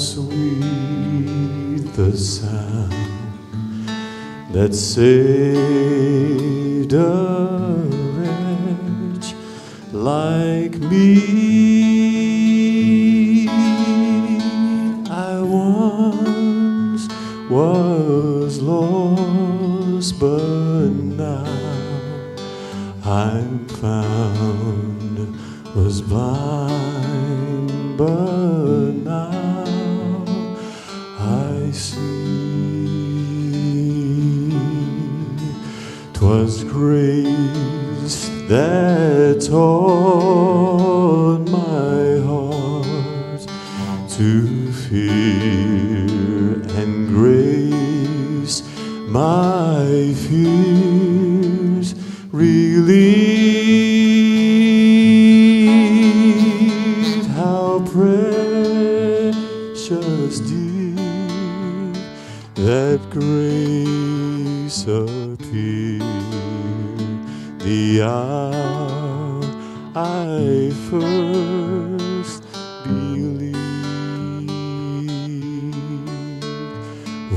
sweet the sound that saved a wretch like me. I once was lost, but now I'm found, was blind, but now I see. 'Twas grace that taught my heart to fear, and grace my fears relieved. How precious dear that grace appeared the hour I first believed.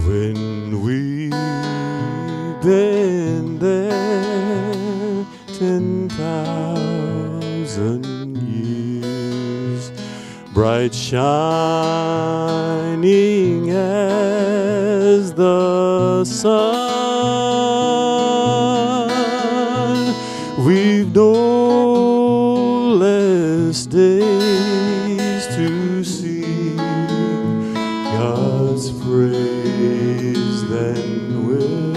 When we've been there 10,000 years, bright shining as the sun, we've no less days to sing God's praise than when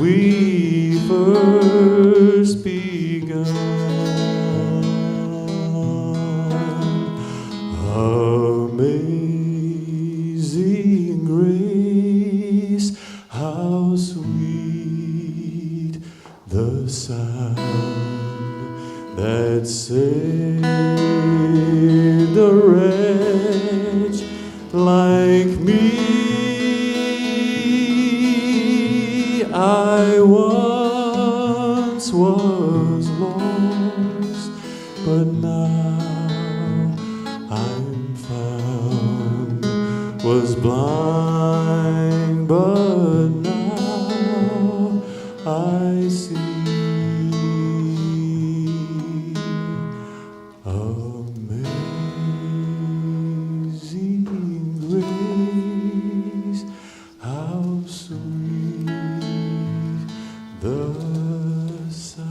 we first begun. Amazing grace, how sweet the sound that saved a wretch like me. I once was lost, but now I'm found, was blind, but now I see. Amazing grace, how sweet the sound.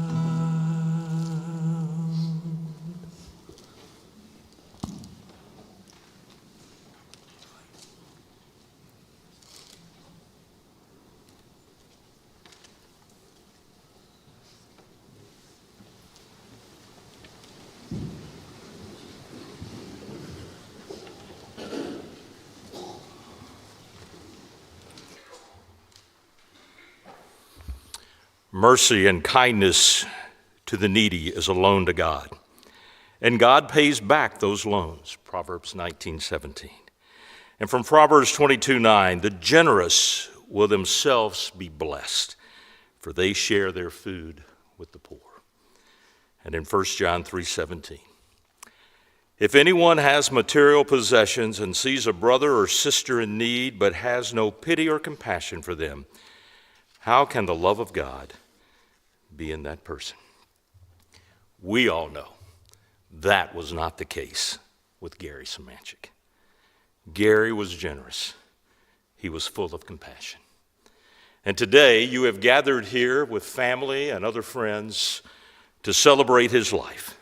Mercy and kindness to the needy is a loan to God, and God pays back those loans, Proverbs 19:17. And from Proverbs 22:9, the generous will themselves be blessed, for they share their food with the poor. And in 1 John 3:17, if anyone has material possessions and sees a brother or sister in need but has no pity or compassion for them, how can the love of God be in that person? We all know that was not the case with Gary Semanchik. Gary was generous. He was full of compassion. And today you have gathered here with family and other friends to celebrate his life.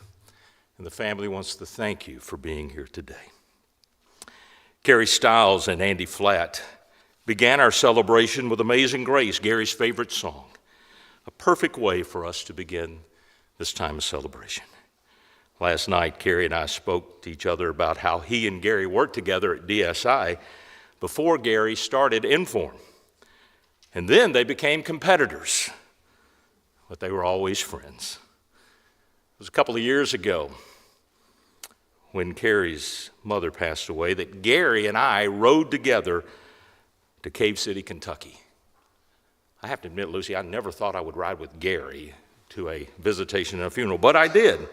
And the family wants to thank you for being here today. Carrie Stiles and Andy Flatt began our celebration with Amazing Grace, Gary's favorite song, a perfect way for us to begin this time of celebration. Last night, Carrie and I spoke to each other about how he and Gary worked together at DSI before Gary started Inform. And then they became competitors, but they were always friends. It was a couple of years ago when Carrie's mother passed away that Gary and I rode together to Cave City, Kentucky. I have to admit, Lucy, I never thought I would ride with Gary to a visitation and a funeral, but I did.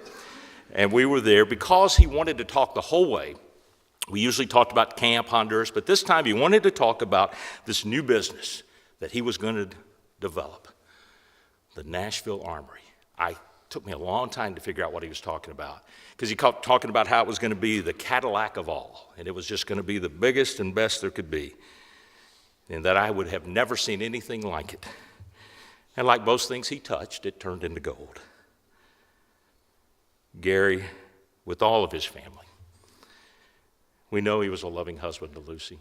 And we were there because he wanted to talk the whole way We usually talked about Camp Honduras, but this time he wanted to talk about this new business that he was going to develop, the Nashville Armory. It took me a long time to figure out what he was talking about, because he kept talking about how it was going to be the Cadillac of all, and it was just going to be the biggest and best there could be, and that I would have never seen anything like it. And like most things he touched, it turned into gold. Gary, with all of his family, we know he was a loving husband to Lucy.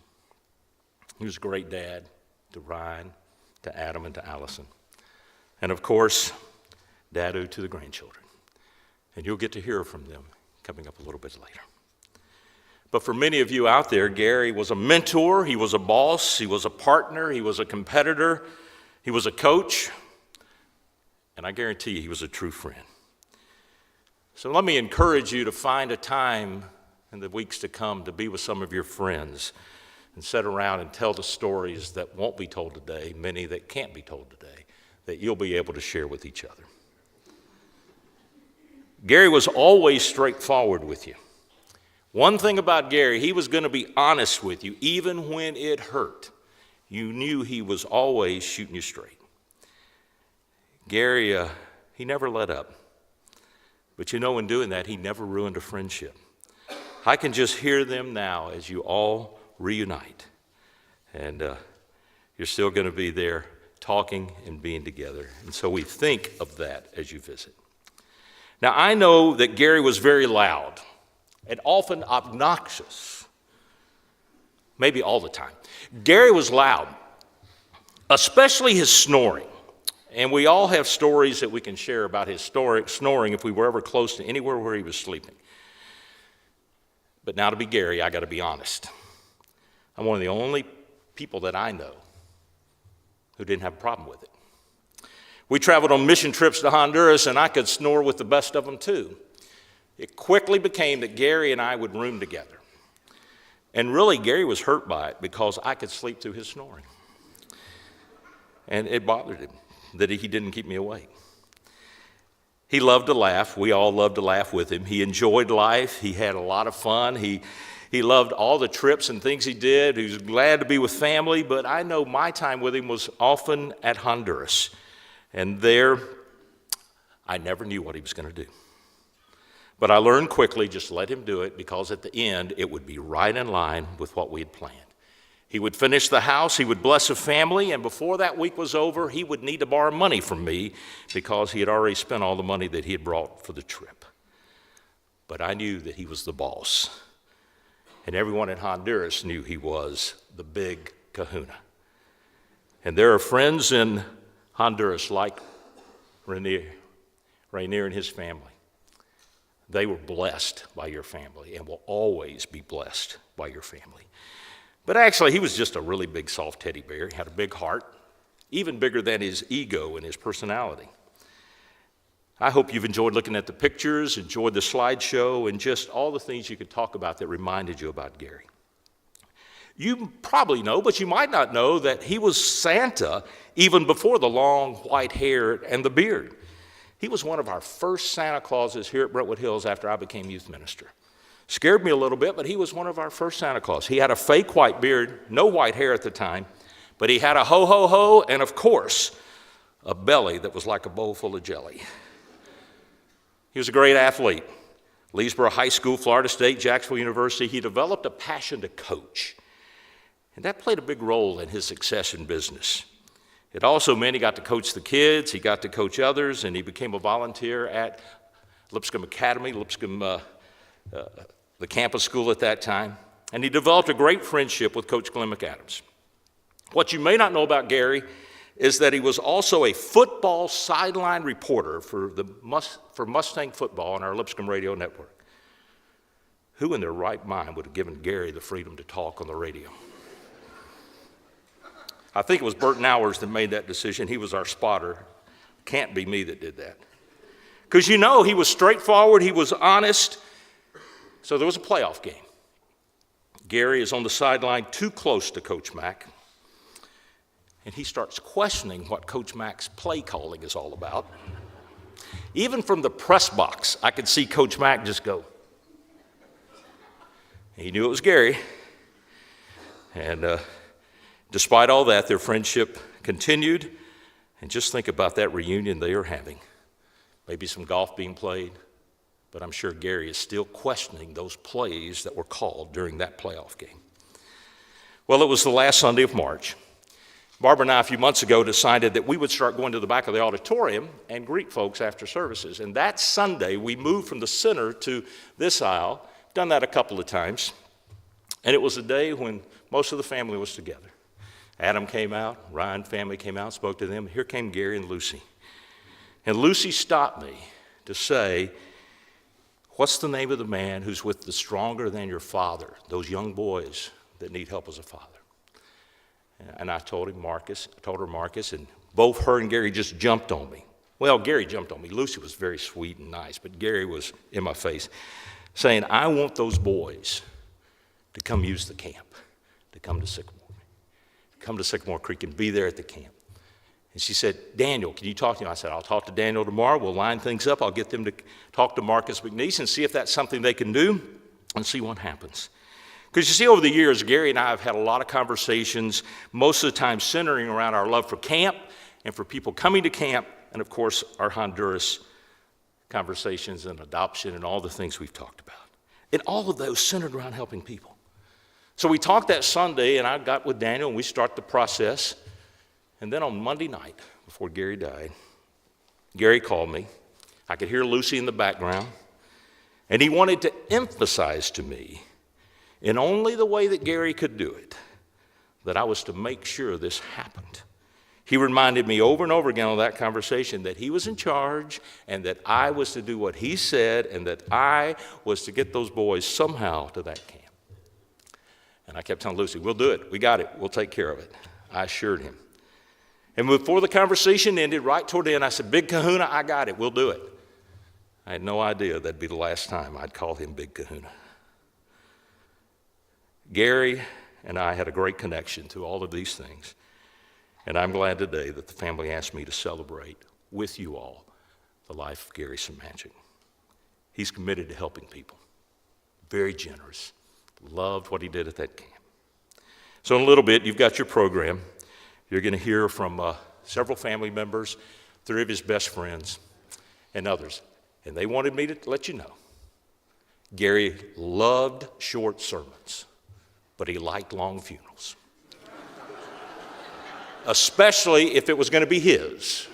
He was a great dad to Ryan, to Adam, and to Allison. And of course, Dadu to the grandchildren. And you'll get to hear from them coming up a little bit later. But for many of you out there, Gary was a mentor, he was a boss, he was a partner, he was a competitor, he was a coach, and I guarantee you he was a true friend. So let me encourage you to find a time in the weeks to come to be with some of your friends and sit around and tell the stories that won't be told today, many that can't be told today, that you'll be able to share with each other. Gary was always straightforward with you. One thing about Gary, he was going to be honest with you, even when it hurt. You knew he was always shooting you straight. Gary, he never let up. But you know, in doing that, he never ruined a friendship. I can just hear them now as you all reunite. And you're still going to be there talking and being together. And so we think of that as you visit. Now, I know that Gary was very loud and often obnoxious, maybe all the time. Gary was loud, especially his snoring. And we all have stories that we can share about his snoring if we were ever close to anywhere where he was sleeping. But now to be Gary, I got to be honest. I'm one of the only people that I know who didn't have a problem with it. We traveled on mission trips to Honduras, and I could snore with the best of them too. It quickly became that Gary and I would room together. And really, Gary was hurt by it because I could sleep through his snoring. And it bothered him that he didn't keep me awake. He loved to laugh. We all loved to laugh with him. He enjoyed life. He had a lot of fun. He loved all the trips and things he did. He was glad to be with family, but I know my time with him was often at Honduras. And there, I never knew what he was going to do. But I learned quickly, just let him do it, because at the end, it would be right in line with what we had planned. He would finish the house, he would bless a family, and before that week was over, he would need to borrow money from me because he had already spent all the money that he had brought for the trip. But I knew that he was the boss. And everyone in Honduras knew he was the big kahuna. And there are friends in Honduras like Rainier and his family. They were blessed by your family and will always be blessed by your family. But actually, he was just a really big, soft teddy bear. He had a big heart, even bigger than his ego and his personality. I hope you've enjoyed looking at the pictures, enjoyed the slideshow, and just all the things you could talk about that reminded you about Gary. You probably know, but you might not know, that he was Santa even before the long white hair and the beard. He was one of our first Santa Clauses here at Brentwood Hills after I became youth minister. Scared me a little bit, but he was one of our first Santa Claus. He had a fake white beard, no white hair at the time, but he had a ho-ho-ho and, of course, a belly that was like a bowl full of jelly. He was a great athlete. Leesboro High School, Florida State, Jacksonville University. He developed a passion to coach, and that played a big role in his success in business. It also meant he got to coach the kids, he got to coach others, and he became a volunteer at Lipscomb Academy, the campus school at that time, and he developed a great friendship with Coach Glenn McAdams. What you may not know about Gary is that he was also a football sideline reporter for Mustang football on our Lipscomb radio network. Who in their right mind would have given Gary the freedom to talk on the radio? I think it was Bert Nowers that made that decision. He was our spotter. Can't be me that did that. Because you know, he was straightforward, he was honest. So there was a playoff game. Gary is on the sideline too close to Coach Mack, and he starts questioning what Coach Mack's play calling is all about. Even from the press box, I could see Coach Mack just go. He knew it was Gary. And despite all that, their friendship continued. And just think about that reunion they are having. Maybe some golf being played, but I'm sure Gary is still questioning those plays that were called during that playoff game. Well, it was the last Sunday of March. Barbara and I, a few months ago, decided that we would start going to the back of the auditorium and greet folks after services. And that Sunday, we moved from the center to this aisle. Done that a couple of times. And it was a day when most of the family was together. Adam came out, Ryan family came out, spoke to them. Here came Gary and Lucy. And Lucy stopped me to say, what's the name of the man who's with the stronger than your father, those young boys that need help as a father? And I told her Marcus, and both her and Gary just jumped on me. Well, Gary jumped on me. Lucy was very sweet and nice, but Gary was in my face, saying, I want those boys to come use the camp, to come to Sycamore Creek and be there at the camp. And she said, Daniel, can you talk to him? I said, I'll talk to Daniel tomorrow. We'll line things up. I'll get them to talk to Marcus McNeese and see if that's something they can do and see what happens. Because you see, over the years, Gary and I have had a lot of conversations, most of the time centering around our love for camp and for people coming to camp, and of course, our Honduras conversations and adoption and all the things we've talked about. And all of those centered around helping people. So we talked that Sunday, and I got with Daniel, and we start the process. And then on Monday night, before Gary died, Gary called me. I could hear Lucy in the background, and he wanted to emphasize to me, in only the way that Gary could do it, that I was to make sure this happened. He reminded me over and over again on that conversation that he was in charge and that I was to do what he said and that I was to get those boys somehow to that camp. And I kept telling Lucy, we'll do it. We got it. We'll take care of it. I assured him. And before the conversation ended, right toward the end, I said, Big Kahuna, I got it. We'll do it. I had no idea that'd be the last time I'd call him Big Kahuna. Gary and I had a great connection to all of these things. And I'm glad today that the family asked me to celebrate with you all the life of Gary Semanchik. He's committed to helping people. Very generous. Loved what he did at that camp. So in a little bit, you've got your program. You're going to hear from several family members, 3 of his best friends, and others. And they wanted me to let you know, Gary loved short sermons, but he liked long funerals. Especially if it was going to be his.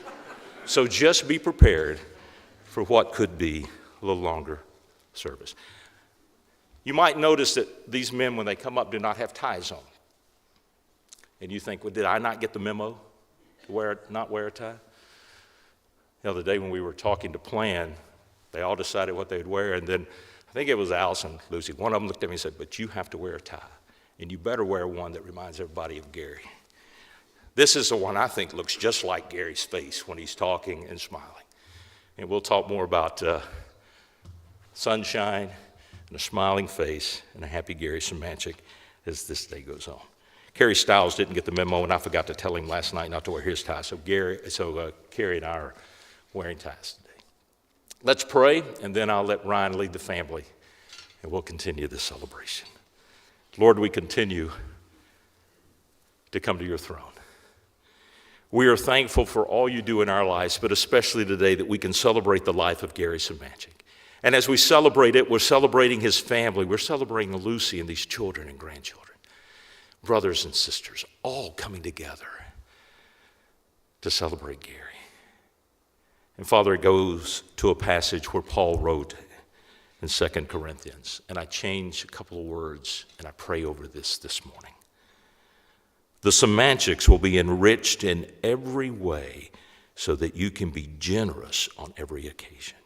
So just be prepared for what could be a little longer service. You might notice that these men, when they come up, do not have ties on. And you think, well, did I not get the memo to not wear a tie? The other day when we were talking to plan, they all decided what they'd wear, and then I think it was Allison, Lucy, one of them looked at me and said, but you have to wear a tie, and you better wear one that reminds everybody of Gary. This is the one I think looks just like Gary's face when he's talking and smiling. And we'll talk more about sunshine and a smiling face and a happy Gary Semanchik as this day goes on. Kerry Stiles didn't get the memo, and I forgot to tell him last night not to wear his tie. So Kerry and I are wearing ties today. Let's pray, and then I'll let Ryan lead the family, and we'll continue this celebration. Lord, we continue to come to your throne. We are thankful for all you do in our lives, but especially today that we can celebrate the life of Gary Semanchik. And as we celebrate it, we're celebrating his family. We're celebrating Lucy and these children and grandchildren. Brothers and sisters, all coming together to celebrate Gary. And Father, it goes to a passage where Paul wrote in 2 Corinthians, and I change a couple of words, and I pray over this morning. The Semanchiks will be enriched in every way so that you can be generous on every occasion.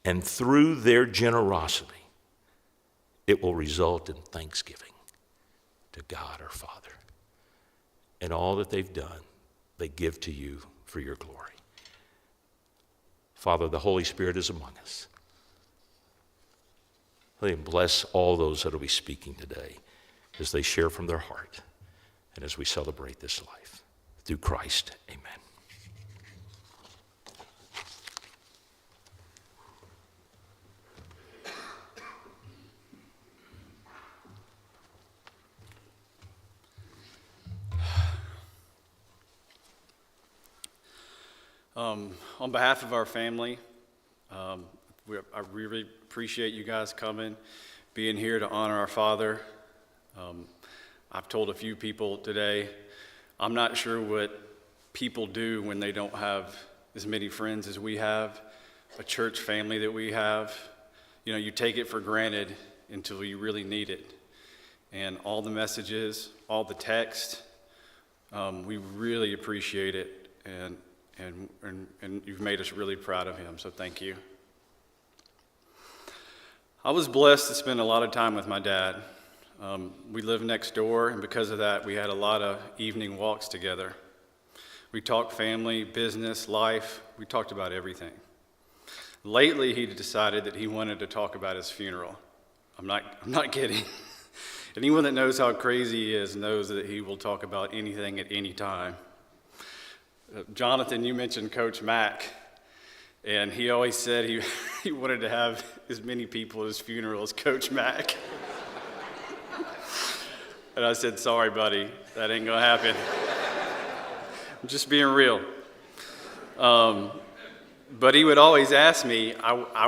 And through their generosity, it will result in thanksgiving to God our Father. And all that they've done, they give to you for your glory. Father, the Holy Spirit is among us. Let him bless all those that will be speaking today as they share from their heart and as we celebrate this life. Through Christ, amen. On behalf of our family, I really appreciate you guys coming, being here to honor our father. I've told a few people today, I'm not sure what people do when they don't have as many friends as we have, a church family that we have. You know, you take it for granted until you really need it. And all the messages, all the text, we really appreciate it. And you've made us really proud of him, so thank you. I was blessed to spend a lot of time with my dad. We live next door, and because of that, we had a lot of evening walks together. We talked family, business, life. We talked about everything. Lately, he decided that he wanted to talk about his funeral. I'm not kidding. Anyone that knows how crazy he is knows that he will talk about anything at any time. Jonathan, you mentioned Coach Mack, and he always said he wanted to have as many people at his funeral as Coach Mack. And I said, sorry, buddy, that ain't gonna happen. I'm just being real. But he would always ask me, I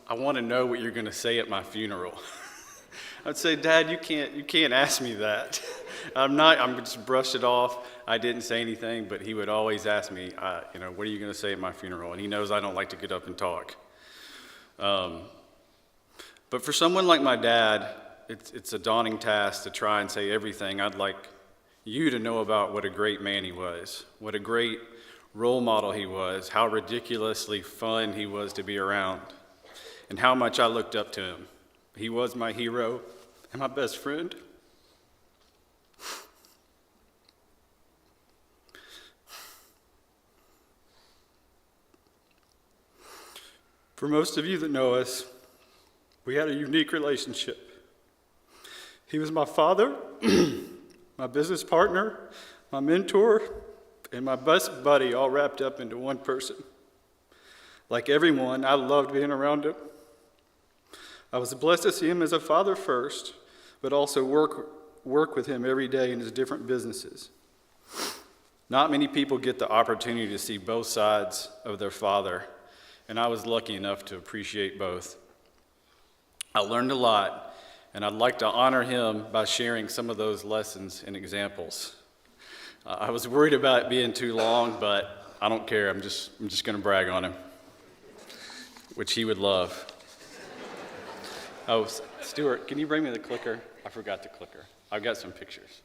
want to know what you're gonna say at my funeral. I'd say, Dad, you can't ask me that. I'm just brushed it off. I didn't say anything, but he would always ask me, what are you going to say at my funeral? And he knows I don't like to get up and talk. But for someone like my dad, it's a daunting task to try and say everything. I'd like you to know about what a great man he was, what a great role model he was, how ridiculously fun he was to be around, and how much I looked up to him. He was my hero and my best friend. For most of you that know us, we had a unique relationship. He was my father, my business partner, my mentor, and my best buddy all wrapped up into one person. Like everyone, I loved being around him. I was blessed to see him as a father first, but also work with him every day in his different businesses. Not many people get the opportunity to see both sides of their father, and I was lucky enough to appreciate both. I learned a lot, and I'd like to honor him by sharing some of those lessons and examples. I was worried about it being too long, but I don't care. I'm just going to brag on him, which he would love. Oh, Stuart, can you bring me the clicker? I forgot the clicker. I've got some pictures.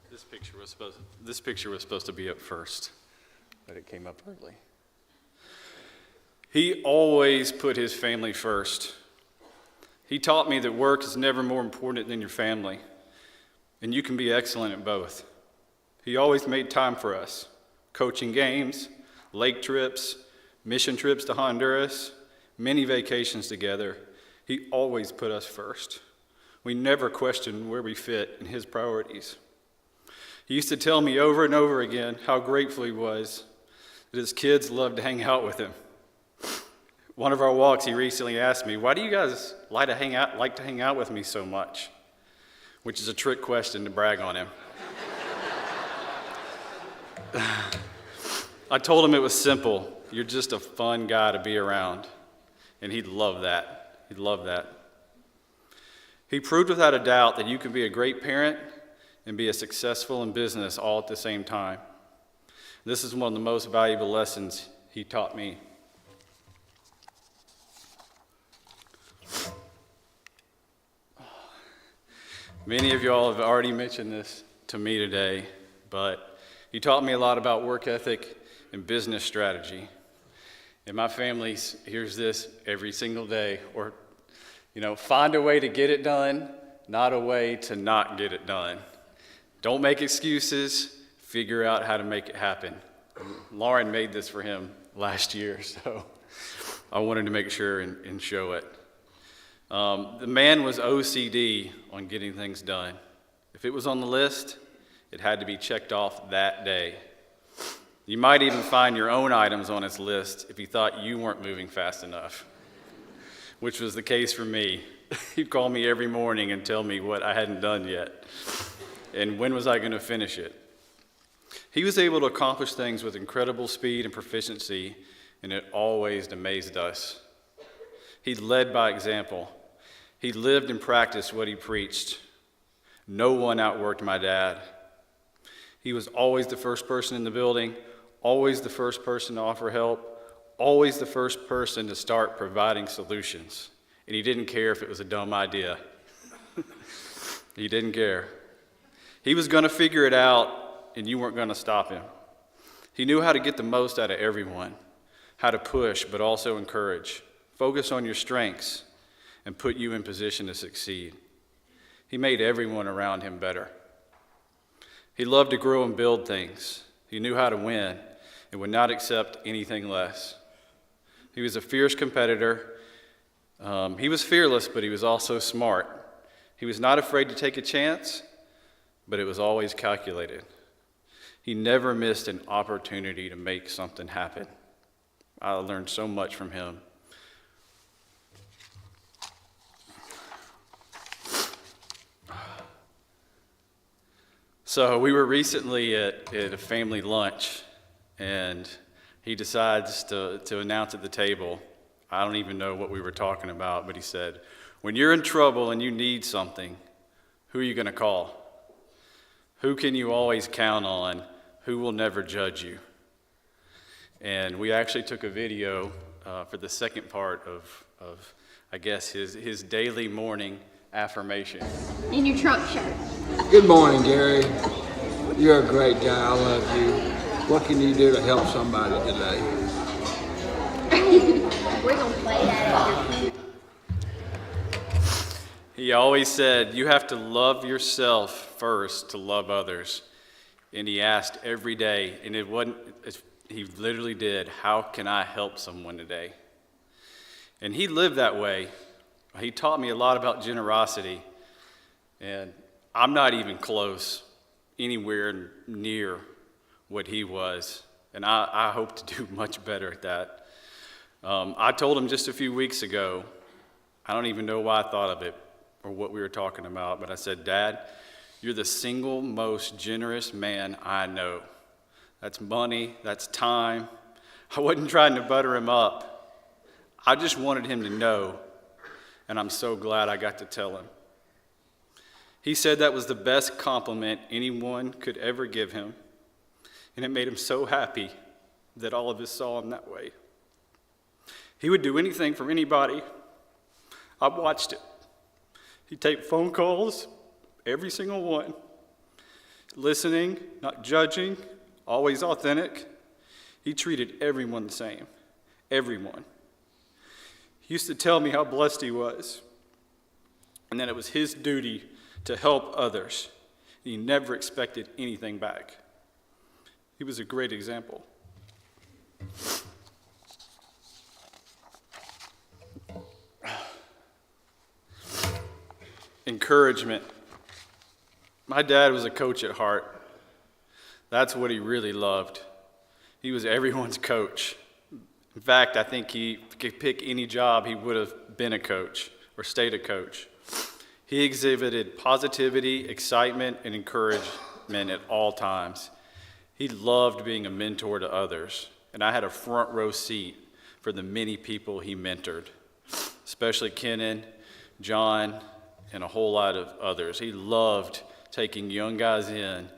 This picture was supposed to be up first, but it came up early. He always put his family first. He taught me that work is never more important than your family, and you can be excellent at both. He always made time for us, coaching games, lake trips, mission trips to Honduras, many vacations together. He always put us first. We never questioned where we fit in his priorities. He used to tell me over and over again how grateful he was that his kids loved to hang out with him. One of our walks, he recently asked me, why do you guys like to hang out with me so much? Which is a trick question to brag on him. I told him it was simple. You're just a fun guy to be around. And he'd love that. He'd love that. He proved without a doubt that you can be a great parent and be successful in business all at the same time. This is one of the most valuable lessons he taught me. Many of y'all have already mentioned this to me today, but he taught me a lot about work ethic and business strategy. And my family hears this every single day, or, find a way to get it done, not a way to not get it done. Don't make excuses, figure out how to make it happen. Lauren made this for him last year, so I wanted to make sure and show it. The man was OCD on getting things done. If it was on the list, it had to be checked off that day. You might even find your own items on his list if he thought you weren't moving fast enough, which was the case for me. he'd call me every morning and tell me what I hadn't done yet and when was I going to finish it. He was able to accomplish things with incredible speed and proficiency, and it always amazed us. He led by example. He lived and practiced what he preached. No one outworked my dad. He was always the first person in the building, always the first person to offer help, always the first person to start providing solutions. And he didn't care if it was a dumb idea. He didn't care. He was going to figure it out, and you weren't going to stop him. He knew how to get the most out of everyone, how to push but also encourage, focus on your strengths, and put you in position to succeed. He made everyone around him better. He loved to grow and build things. He knew how to win and would not accept anything less. He was a fierce competitor. He was fearless, but he was also smart. He was not afraid to take a chance, but it was always calculated. He never missed an opportunity to make something happen. I learned so much from him. So we were recently at a family lunch, and he decides to announce at the table, I don't even know what we were talking about, but he said, when you're in trouble and you need something, who are you going to call? Who can you always count on? Who will never judge you? And we actually took a video for the second part of I guess, his daily morning affirmation. In your Trump shirt. Good morning, Gary. You're a great guy. I love you. What can you do to help somebody today? We're going to play that at your He always said, you have to love yourself first to love others. And he asked every day, and he literally did, how can I help someone today? And he lived that way. He taught me a lot about generosity, and I'm not even close, anywhere near what he was, and I hope to do much better at that. I told him just a few weeks ago, I don't even know why I thought of it or what we were talking about, but I said, Dad, you're the single most generous man I know. That's money, that's time. I wasn't trying to butter him up. I just wanted him to know, and I'm so glad I got to tell him. He said that was the best compliment anyone could ever give him, and it made him so happy that all of us saw him that way. He would do anything for anybody. I watched it. He'd take phone calls, every single one, listening, not judging, always authentic. He treated everyone the same, everyone. He used to tell me how blessed he was, and that it was his duty to help others. He never expected anything back. He was a great example. Encouragement. My dad was a coach at heart. That's what he really loved. He was everyone's coach. In fact, I think he could pick any job, he would have been a coach or stayed a coach. He exhibited positivity, excitement, and encouragement at all times. He loved being a mentor to others, and I had a front row seat for the many people he mentored, especially Kenan, John, and a whole lot of others. He loved taking young guys in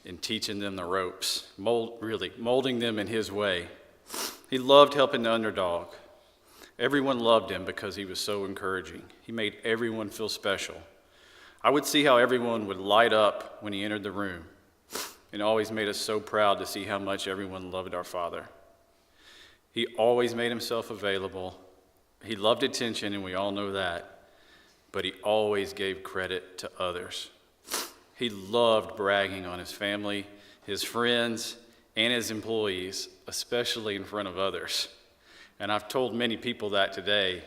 and teaching them the ropes, molding them in his way. He loved helping the underdog. Everyone loved him because he was so encouraging. He made everyone feel special. I would see how everyone would light up when he entered the room, and always made us so proud to see how much everyone loved our Father. He always made himself available. He loved attention, and we all know that. But he always gave credit to others. He loved bragging on his family, his friends, and his employees, especially in front of others. And I've told many people that today.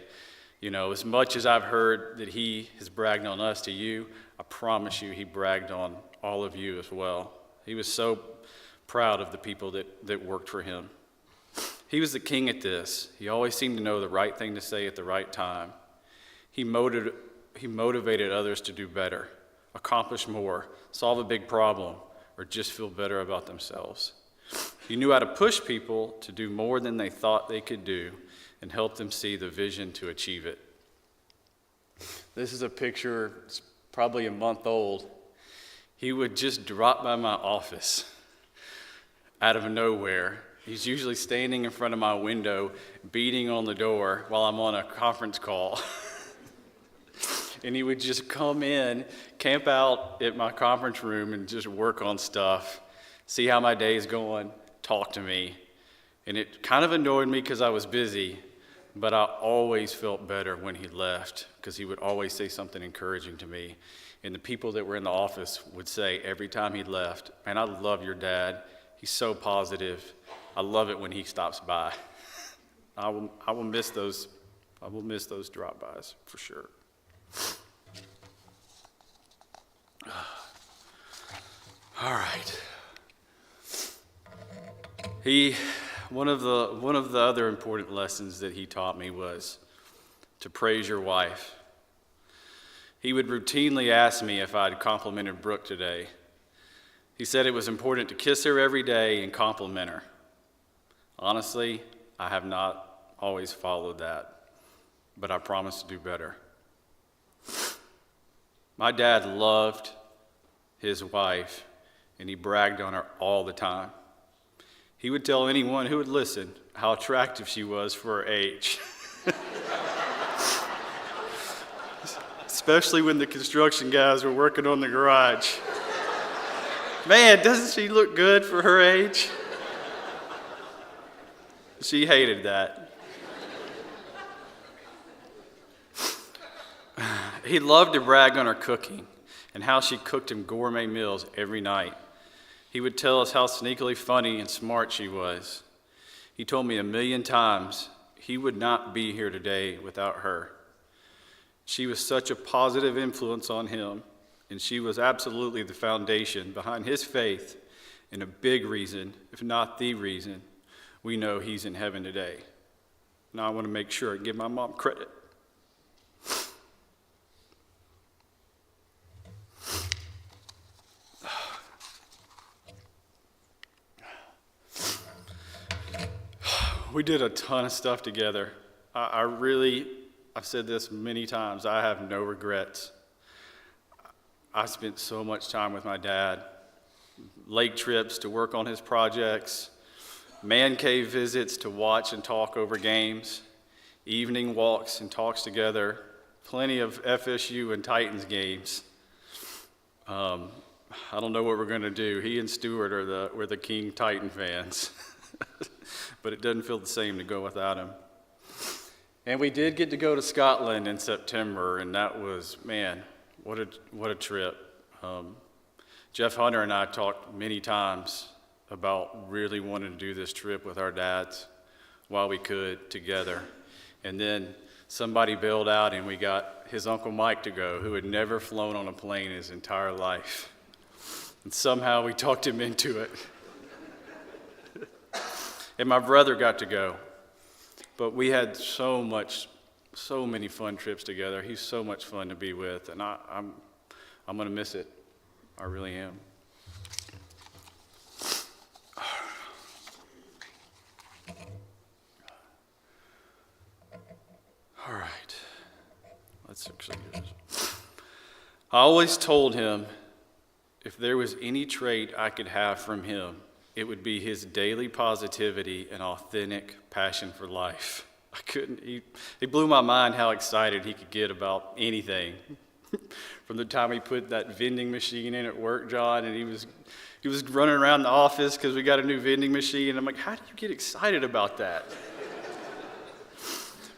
You know, as much as I've heard that he has bragged on us to you, I promise you he bragged on all of you as well. He was so proud of the people that worked for him. He was the king at this. He always seemed to know the right thing to say at the right time. He he motivated others to do better, accomplish more, solve a big problem, or just feel better about themselves. He knew how to push people to do more than they thought they could do and help them see the vision to achieve it. This is a picture, it's probably a month old. He would just drop by my office out of nowhere. He's usually standing in front of my window, beating on the door while I'm on a conference call. And he would just come in, camp out at my conference room and just work on stuff, see how my day's going, talk to me. And it kind of annoyed me because I was busy, but I always felt better when he left because he would always say something encouraging to me. And the people that were in the office would say every time he left, "Man, I love your dad. He's so positive. I love it when he stops by." I will miss those drop-bys for sure. All right. One of the other important lessons that he taught me was to praise your wife. He would routinely ask me if I'd complimented Brooke today. He said it was important to kiss her every day and compliment her. Honestly, I have not always followed that, but I promise to do better. My dad loved his wife, and he bragged on her all the time. He would tell anyone who would listen how attractive she was for her age. Especially when the construction guys were working on the garage. "Man, doesn't she look good for her age?" She hated that. He loved to brag on her cooking and how she cooked him gourmet meals every night. He would tell us how sneakily funny and smart she was. He told me 1,000,000 times he would not be here today without her. She was such a positive influence on him, and she was absolutely the foundation behind his faith and a big reason, if not the reason, we know he's in heaven today. Now I want to make sure I give my mom credit. We did a ton of stuff together. I've said this many times, I have no regrets. I spent so much time with my dad. Lake trips to work on his projects, man cave visits to watch and talk over games, evening walks and talks together, plenty of FSU and Titans games. I don't know what we're going to do. He and Stewart were the King Titan fans. But it doesn't feel the same to go without him. And we did get to go to Scotland in September, and that was, man, what a trip. Jeff Hunter and I talked many times about really wanting to do this trip with our dads while we could together. And then somebody bailed out, and we got his Uncle Mike to go, who had never flown on a plane his entire life. And somehow we talked him into it. And my brother got to go. But we had so many fun trips together. He's so much fun to be with, and I'm going to miss it. I really am. All right. Let's actually do this. I always told him if there was any trait I could have from him, it would be his daily positivity and authentic passion for life. He blew my mind how excited he could get about anything. From the time he put that vending machine in at work, John, and he was running around the office because we got a new vending machine. And I'm like, how do you get excited about that?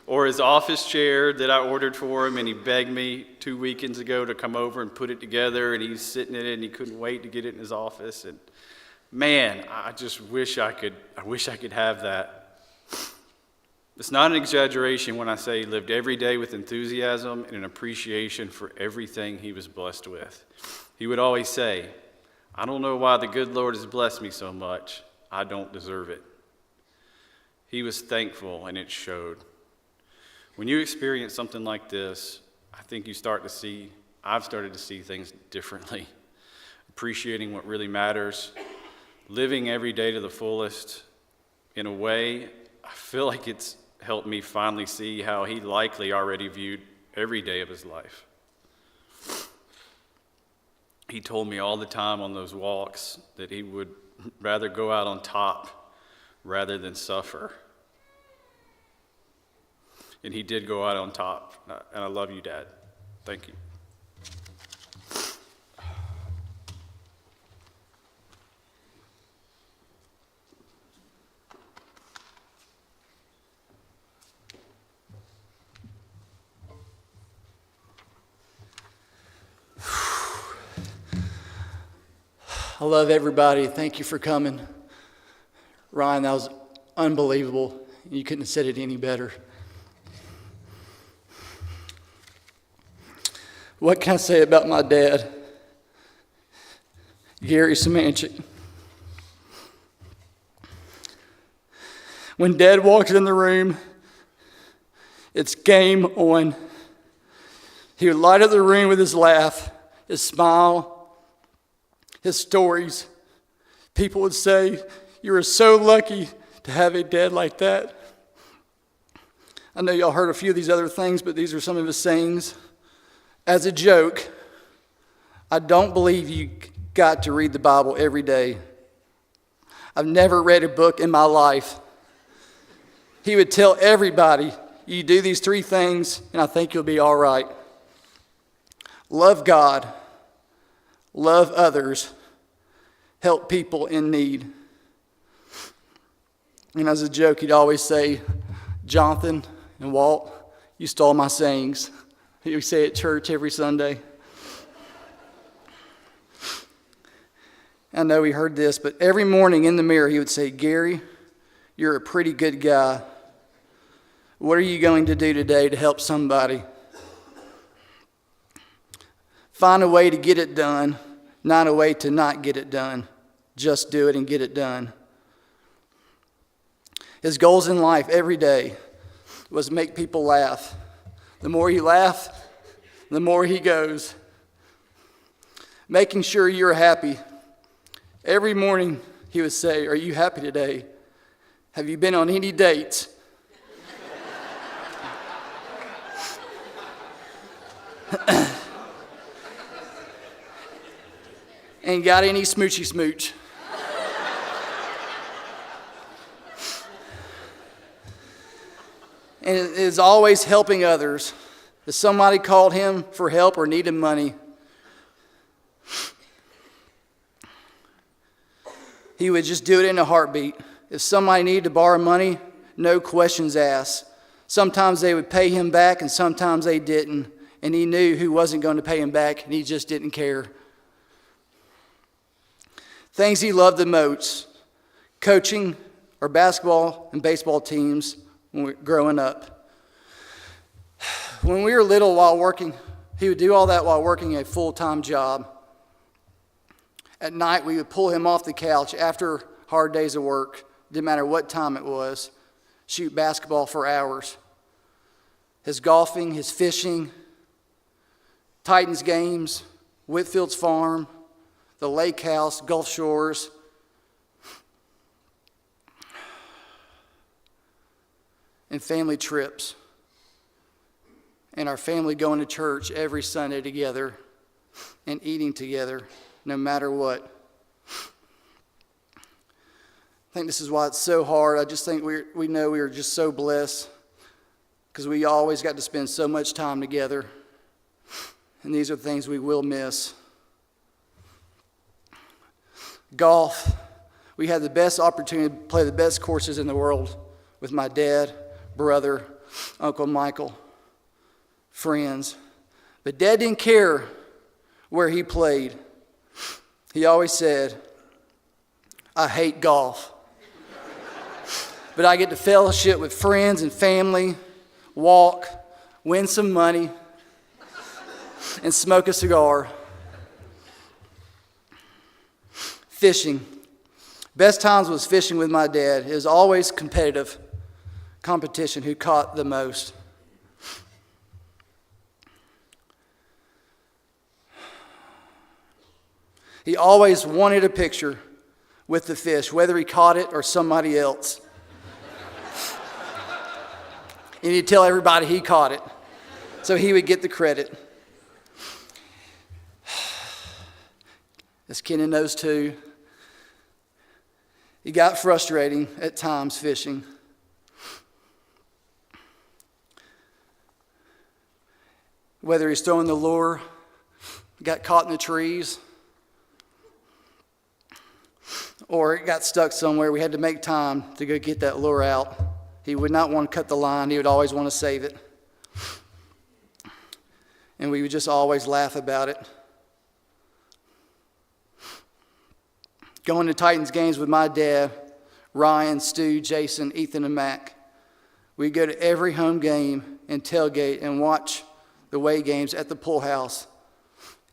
Or his office chair that I ordered for him, and he begged me 2 weekends ago to come over and put it together, and he's sitting in it, and he couldn't wait to get it in his office. And man, I just wish I could have that. It's not an exaggeration when I say he lived every day with enthusiasm and an appreciation for everything he was blessed with. He would always say, I don't know why the good Lord has blessed me so much. I don't deserve it. He was thankful, and it showed. When you experience something like this, I think I've started to see things differently, appreciating what really matters, living every day to the fullest. In a way, I feel like it's helped me finally see how he likely already viewed every day of his life. He told me all the time on those walks that he would rather go out on top rather than suffer. And he did go out on top. And I love you, Dad. Thank you. I love everybody. Thank you for coming. Ryan, that was unbelievable. You couldn't have said it any better. What can I say about my dad, Gary Semanchik? When Dad walks in the room, it's game on. He would light up the room with his laugh, his smile, his stories. People would say, "You are so lucky to have a dad like that." I know y'all heard a few of these other things, but these are some of his sayings. As a joke, I don't believe you got to read the Bible every day. I've never read a book in my life. He would tell everybody, "You do these 3 things, and I think you'll be all right." Love God, love others, help people in need. And as a joke, he'd always say, "Jonathan and Walt, you stole my sayings." He would say at church every Sunday. I know he heard this, but every morning in the mirror he would say, "Gary, you're a pretty good guy. What are you going to do today to help somebody? Find a way to get it done, not a way to not get it done. Just do it and get it done." His goals in life every day was make people laugh. The more you laugh, the more he goes. Making sure you're happy. Every morning he would say, "Are you happy today? Have you been on any dates?" "Ain't got any smoochy smooch?" And it is always helping others. If somebody called him for help or needed money, he would just do it in a heartbeat. If somebody needed to borrow money, no questions asked. Sometimes they would pay him back and sometimes they didn't. And he knew who wasn't going to pay him back and he just didn't care. Things he loved the most: coaching our basketball and baseball teams when we were growing up. When we were little, while working, he would do all that while working a full-time job. At night, we would pull him off the couch after hard days of work, didn't matter what time it was, shoot basketball for hours. His golfing, his fishing, Titans games, Whitfield's farm, the lake house, Gulf Shores. And family trips. And our family going to church every Sunday together and eating together, no matter what. I think this is why it's so hard. I just think we know we are just so blessed because we always got to spend so much time together. And these are things we will miss. Golf. We had the best opportunity to play the best courses in the world with my dad, brother, Uncle Michael, friends. But Dad didn't care where he played. He always said, "I hate golf. But I get to fellowship with friends and family, walk, win some money, and smoke a cigar." Fishing. Best times was fishing with my dad. It was always competitive competition, who caught the most. He always wanted a picture with the fish, whether he caught it or somebody else. And he'd tell everybody he caught it, so he would get the credit. As Kenan knows too, it got frustrating at times fishing. Whether he's throwing the lure, got caught in the trees, or it got stuck somewhere, we had to make time to go get that lure out. He would not want to cut the line. He would always want to save it. And we would just always laugh about it. Going to Titans games with my dad, Ryan, Stu, Jason, Ethan, and Mac. We'd go to every home game and tailgate and watch the away games at the pool house.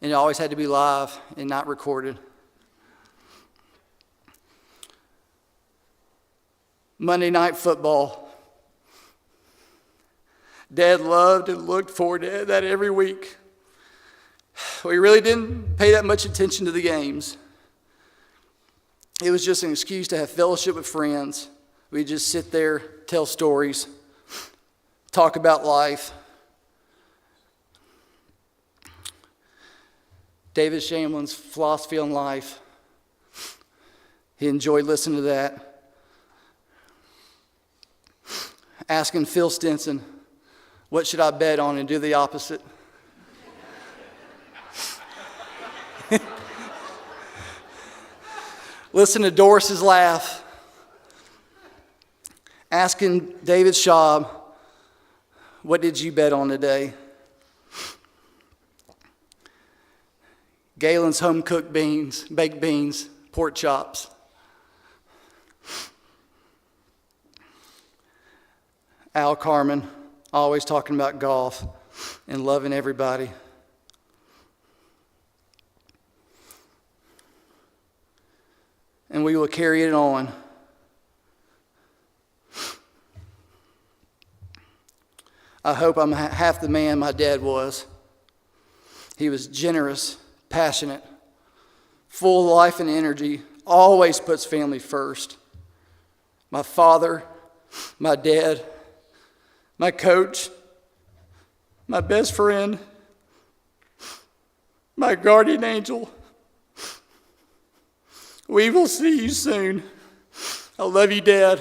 And it always had to be live and not recorded. Monday night football. Dad loved and looked forward to that every week. We really didn't pay that much attention to the games. It was just an excuse to have fellowship with friends. We'd just sit there, tell stories, talk about life. David Shamlin's philosophy on life. He enjoyed listening to that. Asking Phil Stinson, what should I bet on, and do the opposite. Listen to Doris's laugh. Asking David Schaub, what did you bet on today? Galen's home-cooked beans, baked beans, pork chops. Al Carmen, always talking about golf and loving everybody. And we will carry it on. I hope I'm half the man my dad was. He was generous, passionate, full of life and energy, always puts family first. My father, my dad, my coach, my best friend, my guardian angel. We will see you soon. I love you, Dad.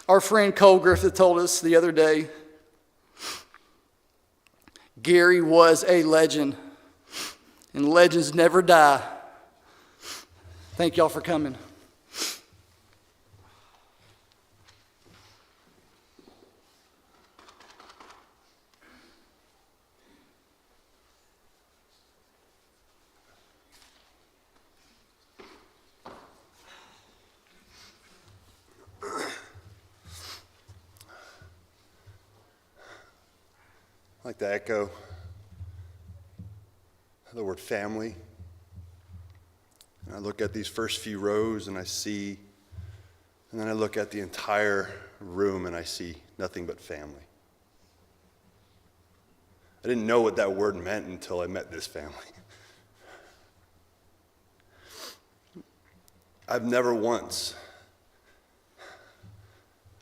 Our friend Cole Griffith told us the other day, Gary was a legend, and legends never die. Thank y'all for coming. I'd like to echo the word family. And I look at these first few rows and I see, and then I look at the entire room and I see nothing but family. I didn't know what that word meant until I met this family. I've never once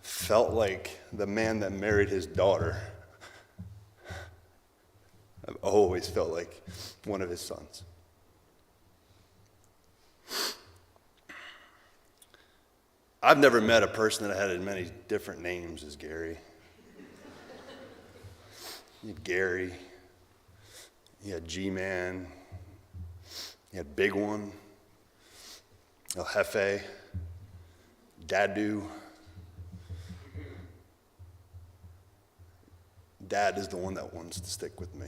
felt like the man that married his daughter. I've always felt like one of his sons. I've never met a person that had as many different names as Gary. You had Gary, you had G-Man, you had Big One, El Jefe, Dadu. Dad is the one that wants to stick with me.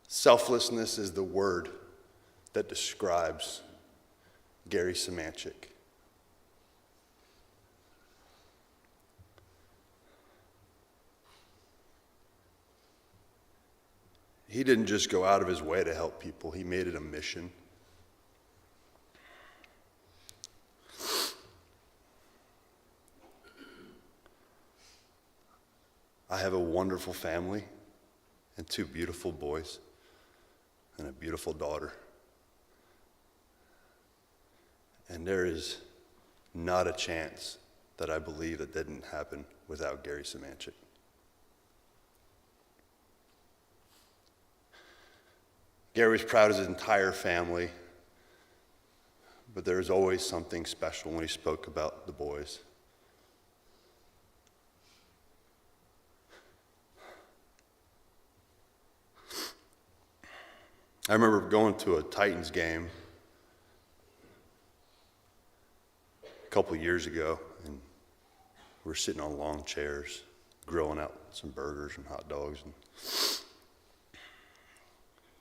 Selflessness is the word that describes Gary Semanchik. He didn't just go out of his way to help people, he made it a mission. have a wonderful family and 2 beautiful boys and a beautiful daughter. And there is not a chance that I believe that didn't happen without Gary Semanchik. Gary was proud of his entire family, but there was always something special when he spoke about the boys. I remember going to a Titans game a couple years ago, and we were sitting on long chairs, grilling out some burgers and hot dogs, and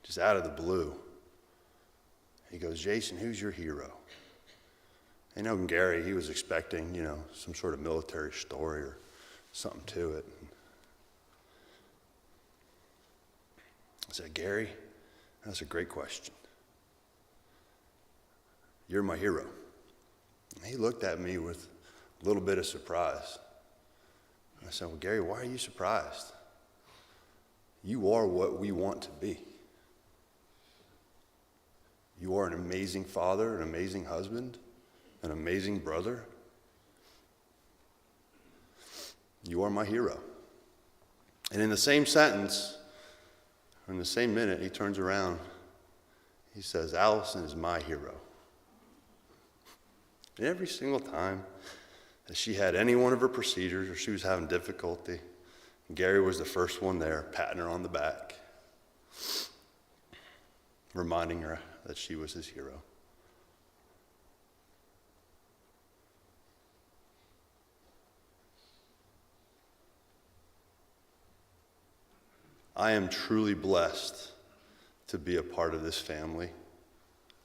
just out of the blue, he goes, "Jason, who's your hero?" I know Gary, he was expecting, some sort of military story or something to it. I said, "Gary, that's a great question. You're my hero." And he looked at me with a little bit of surprise. I said, "Well, Gary, why are you surprised? You are what we want to be. You are an amazing father, an amazing husband, an amazing brother. You are my hero." And in the same sentence, in the same minute, he turns around. He says, "Allison is my hero." And every single time that she had any one of her procedures or she was having difficulty, Gary was the first one there, patting her on the back, reminding her that she was his hero. I am truly blessed to be a part of this family.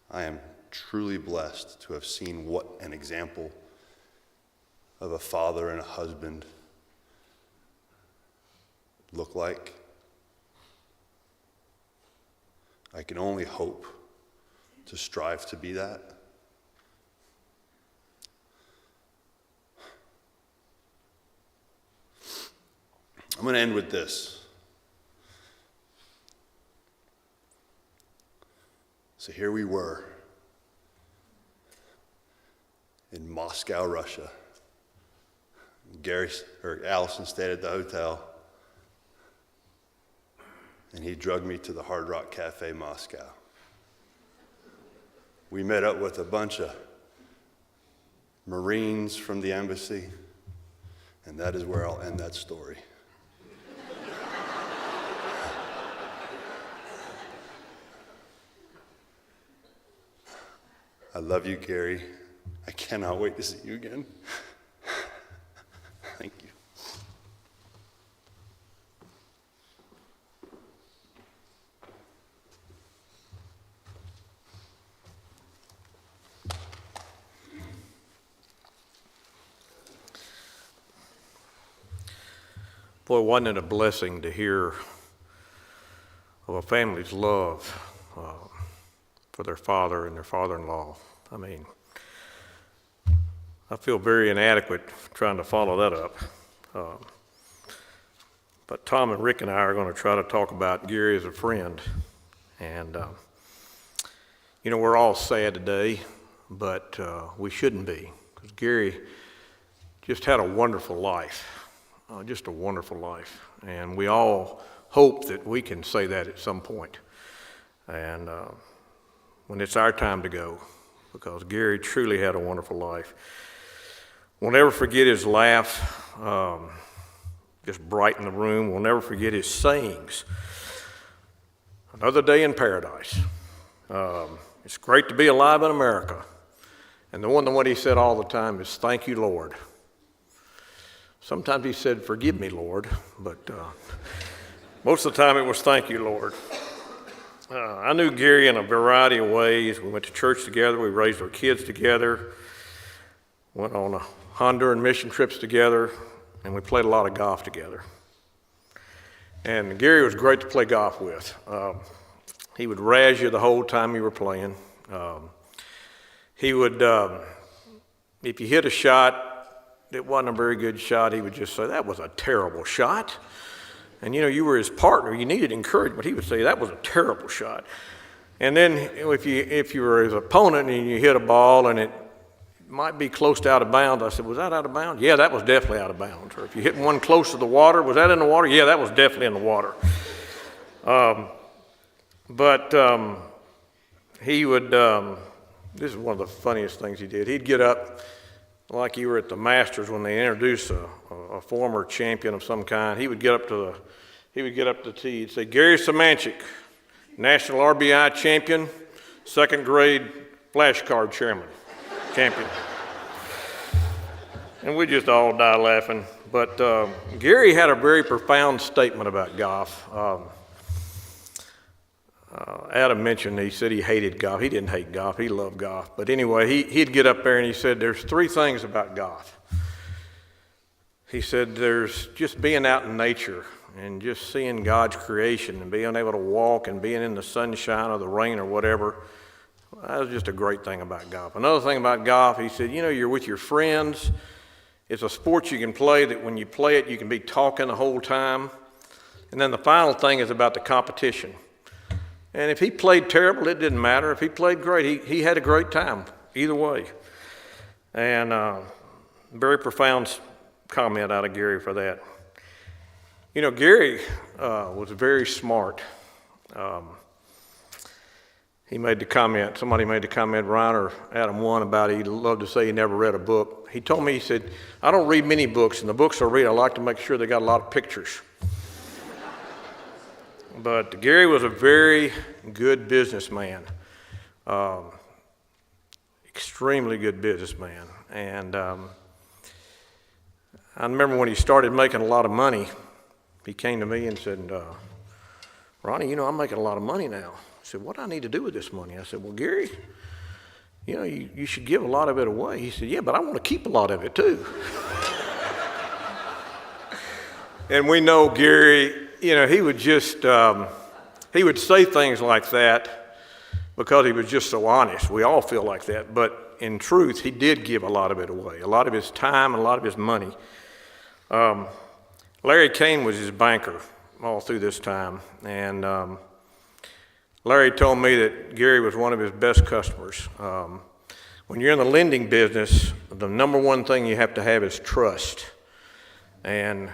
I am truly blessed to have seen what an example of a father and a husband look like. I can only hope to strive to be that. I'm going to end with this. So here we were in Moscow, Russia. Allison stayed at the hotel, and he drugged me to the Hard Rock Cafe, Moscow. We met up with a bunch of Marines from the embassy, and that is where I'll end that story. I love you, Gary. I cannot wait to see you again. Thank you. Boy, wasn't it a blessing to hear of a family's love for their father and their father-in-law. I mean, I feel very inadequate trying to follow that up. But Tom and Rick and I are going to try to talk about Gary as a friend. And, we're all sad today, but we shouldn't be, because Gary just had a wonderful life. Just a wonderful life. And we all hope that we can say that at some point. And when it's our time to go, because Gary truly had a wonderful life. We'll never forget his laugh, just brighten the room. We'll never forget his sayings. Another day in paradise. It's great to be alive in America. And the one he said all the time is, "Thank you, Lord." Sometimes he said, "Forgive me, Lord," but most of the time it was, "Thank you, Lord." I knew Gary in a variety of ways. We went to church together. We raised our kids together. Went on Honduran mission trips together, and we played a lot of golf together. And Gary was great to play golf with. He would razz you the whole time you were playing. He would, if you hit a shot it wasn't a very good shot, he would just say, "That was a terrible shot." And you were his partner, you needed encouragement. He would say, "That was a terrible shot." And then if you were his opponent and you hit a ball and it might be close to out of bounds, I said, "Was that out of bounds?" "Yeah, that was definitely out of bounds." Or if you hit one close to the water, "Was that in the water?" "Yeah, that was definitely in the water." He would, this is one of the funniest things he did. He'd get up like you were at the Masters when they introduced a former champion of some kind. He would get up to the tee. He'd say, "Gary Semanchik, National RBI champion, second grade flashcard champion." And we just all die laughing. But Gary had a very profound statement about golf. Adam mentioned, he said he hated golf. He didn't hate golf, he loved golf. But anyway, he'd get up there and he said, "There's three things about golf." He said, "There's just being out in nature and just seeing God's creation and being able to walk and being in the sunshine or the rain or whatever. That was just a great thing about golf." Another thing about golf, he said, you're with your friends. It's a sport you can play that when you play it, you can be talking the whole time. And then the final thing is about the competition. And if he played terrible, it didn't matter. If he played great, he had a great time either way. And very profound comment out of Gary for that. Gary was very smart. He made the comment, somebody made the comment, Ryan or Adam won, about he loved to say he never read a book. He told me, he said, "I don't read many books, and the books I read, I like to make sure they got a lot of pictures." But Gary was a very good businessman, extremely good businessman. And I remember when he started making a lot of money, he came to me and said, "Ronnie, I'm making a lot of money now." I said, "What do I need to do with this money?" I said, "Well, Gary, you should give a lot of it away." He said, "Yeah, but I want to keep a lot of it too." And we know Gary, he would just, he would say things like that because he was just so honest. We all feel like that. But in truth, he did give a lot of it away, a lot of his time, a lot of his money. Larry Kane was his banker all through this time. And Larry told me that Gary was one of his best customers. When you're in the lending business, the number one thing you have to have is trust. And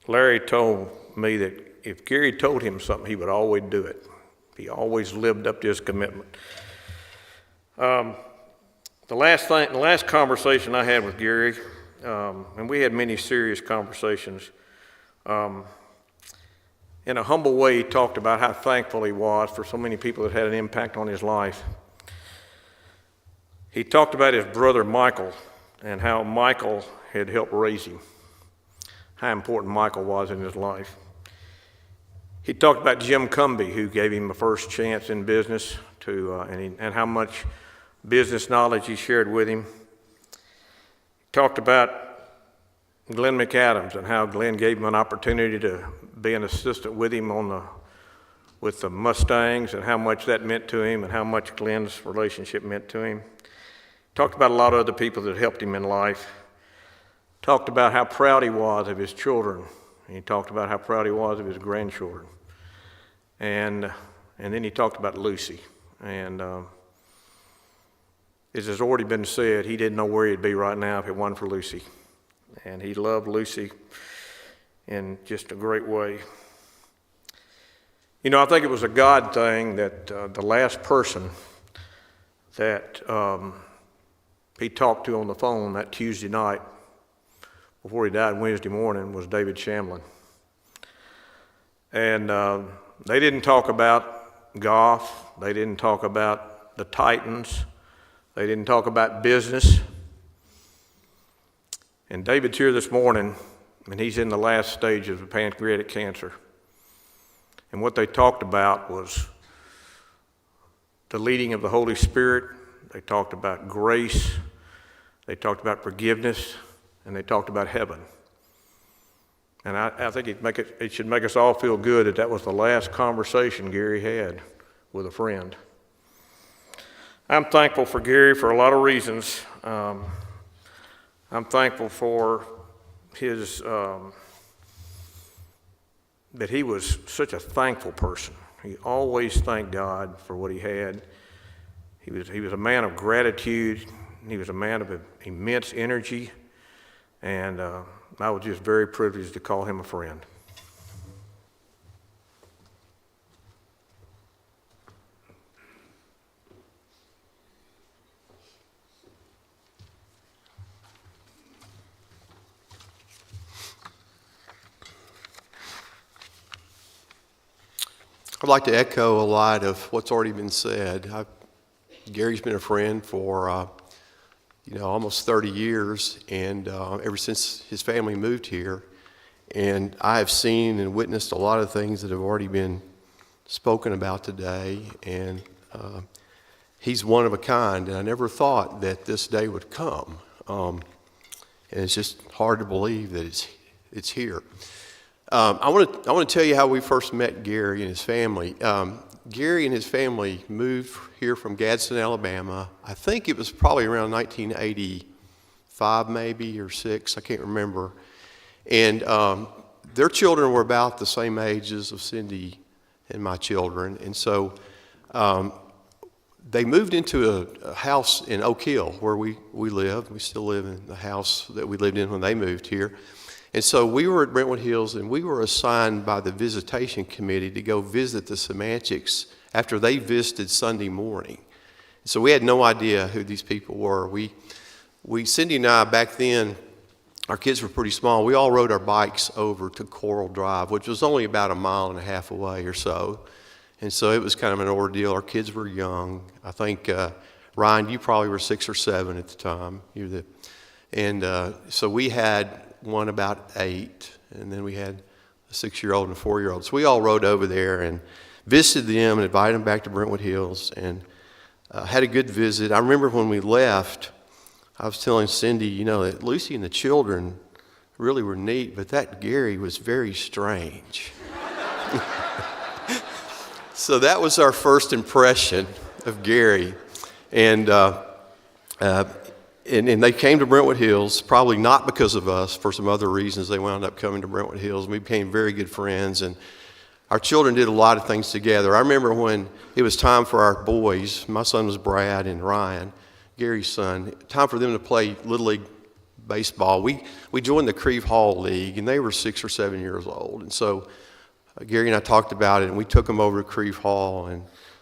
Larry told me that if Gary told him something, he would always do it. He always lived up to his commitment. The last conversation I had with Gary, and we had many serious conversations, in a humble way, he talked about how thankful he was for so many people that had an impact on his life. He talked about his brother Michael and how Michael had helped raise him, how important Michael was in his life. He talked about Jim Cumby, who gave him the first chance in business, and how much business knowledge he shared with him. He talked about Glenn McAdams and how Glenn gave him an opportunity to be an assistant with him with the Mustangs, and how much that meant to him and how much Glenn's relationship meant to him. Talked about a lot of other people that helped him in life. Talked about how proud he was of his children. He talked about how proud he was of his grandchildren. And then he talked about Lucy. And as has already been said, he didn't know where he'd be right now if it wasn't for Lucy. And he loved Lucy in just a great way. I think it was a God thing that the last person that he talked to on the phone that Tuesday night before he died Wednesday morning was David Shamlin. And they didn't talk about golf. They didn't talk about the Titans. They didn't talk about business. And David's here this morning, and he's in the last stages of pancreatic cancer. And what they talked about was the leading of the Holy Spirit. They talked about grace. They talked about forgiveness. And they talked about heaven. And I think it should make us all feel good that was the last conversation Gary had with a friend. I'm thankful for Gary for a lot of reasons. I'm thankful for his, that he was such a thankful person. He always thanked God for what he had. He was a man of gratitude. He was a man of immense energy, and I was just very privileged to call him a friend. I'd like to echo a lot of what's already been said. Gary's been a friend for, almost 30 years, and ever since his family moved here. And I have seen and witnessed a lot of things that have already been spoken about today, and he's one of a kind, and I never thought that this day would come. And it's just hard to believe that it's here. I want to tell you how we first met Gary and his family. Gary and his family moved here from Gadsden, Alabama. I think it was probably around 1985 maybe, or 6, I can't remember. And their children were about the same ages of Cindy and my children. And so they moved into a house in Oak Hill where we live. We still live in the house that we lived in when they moved here. And so we were at Brentwood Hills, and we were assigned by the visitation committee to go visit the Semanchiks after they visited Sunday morning. So we had no idea who these people were. Cindy and I, back then, our kids were pretty small. We all rode our bikes over to Coral Drive, which was only about 1.5 miles away or so. And so it was kind of an ordeal. Our kids were young. I think, Ryan, you probably were 6 or 7 at the time. So we had one about 8, and then we had a 6-year-old and a 4-year-old. So we all rode over there and visited them and invited them back to Brentwood Hills, and had a good visit. I remember when we left, I was telling Cindy, that Lucy and the children really were neat, but that Gary was very strange. So that was our first impression of Gary. And they came to Brentwood Hills, probably not because of us, for some other reasons. They wound up coming to Brentwood Hills, and we became very good friends. And our children did a lot of things together. I remember when it was time for our boys, my son was Brad and Ryan, Gary's son, time for them to play Little League baseball. We joined the Creve Hall League, and they were 6 or 7 years old. And so Gary and I talked about it, and we took them over to Creve Hall,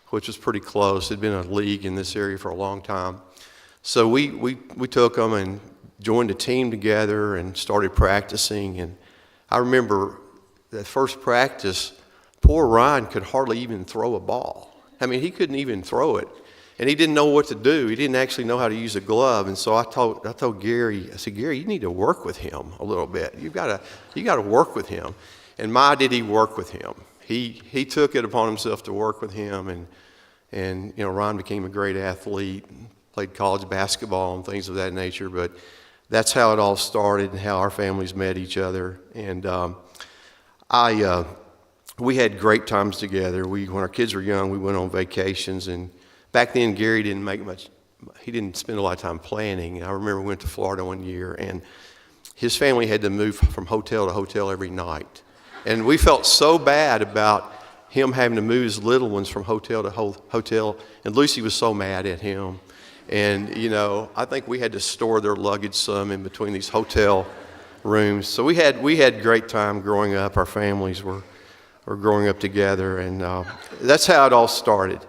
which was pretty close. It had been a league in this area for a long time. So we took them and joined a team together and started practicing. And I remember that first practice, poor Ryan could hardly even throw a ball. I mean, he couldn't even throw it. And he didn't know what to do. He didn't actually know how to use a glove. And so I told Gary, I said, Gary, you need to work with him a little bit. You got to work with him. And my, did he work with him? He took it upon himself to work with him. And Ryan became a great athlete, played college basketball and things of that nature. But that's how it all started and how our families met each other. And we had great times together. When our kids were young, we went on vacations. And back then, Gary didn't make much. He didn't spend a lot of time planning. I remember we went to Florida one year, and his family had to move from hotel to hotel every night. And we felt so bad about him having to move his little ones from hotel to hotel. And Lucy was so mad at him. And, I think we had to store their luggage some in between these hotel rooms. So we had great time growing up. Our families were growing up together, and that's how it all started.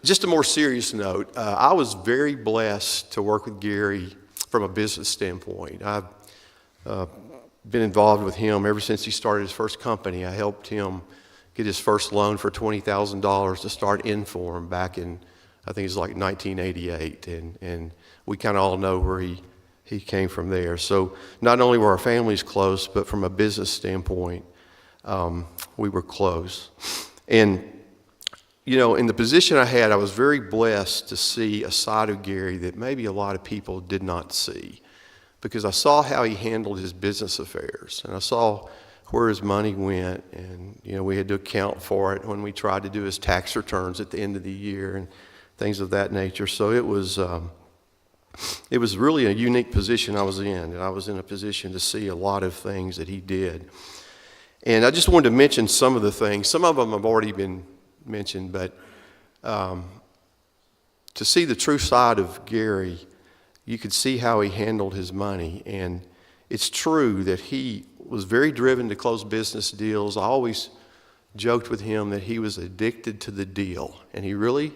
Just a more serious note, I was very blessed to work with Gary from a business standpoint. I've been involved with him ever since he started his first company. I helped him get his first loan for $20,000 to start Inform back in, I think it was like 1988, and we kind of all know where he came from there. So not only were our families close, but from a business standpoint, we were close. And, in the position I had, I was very blessed to see a side of Gary that maybe a lot of people did not see, because I saw how he handled his business affairs, and I saw where his money went, and, we had to account for it when we tried to do his tax returns at the end of the year and things of that nature. So it was it was really a unique position I was in, and I was in a position to see a lot of things that he did. And I just wanted to mention some of the things. Some of them have already been mentioned, but to see the true side of Gary, you could see how he handled his money. And it's true that he was very driven to close business deals. I always joked with him that he was addicted to the deal, and he really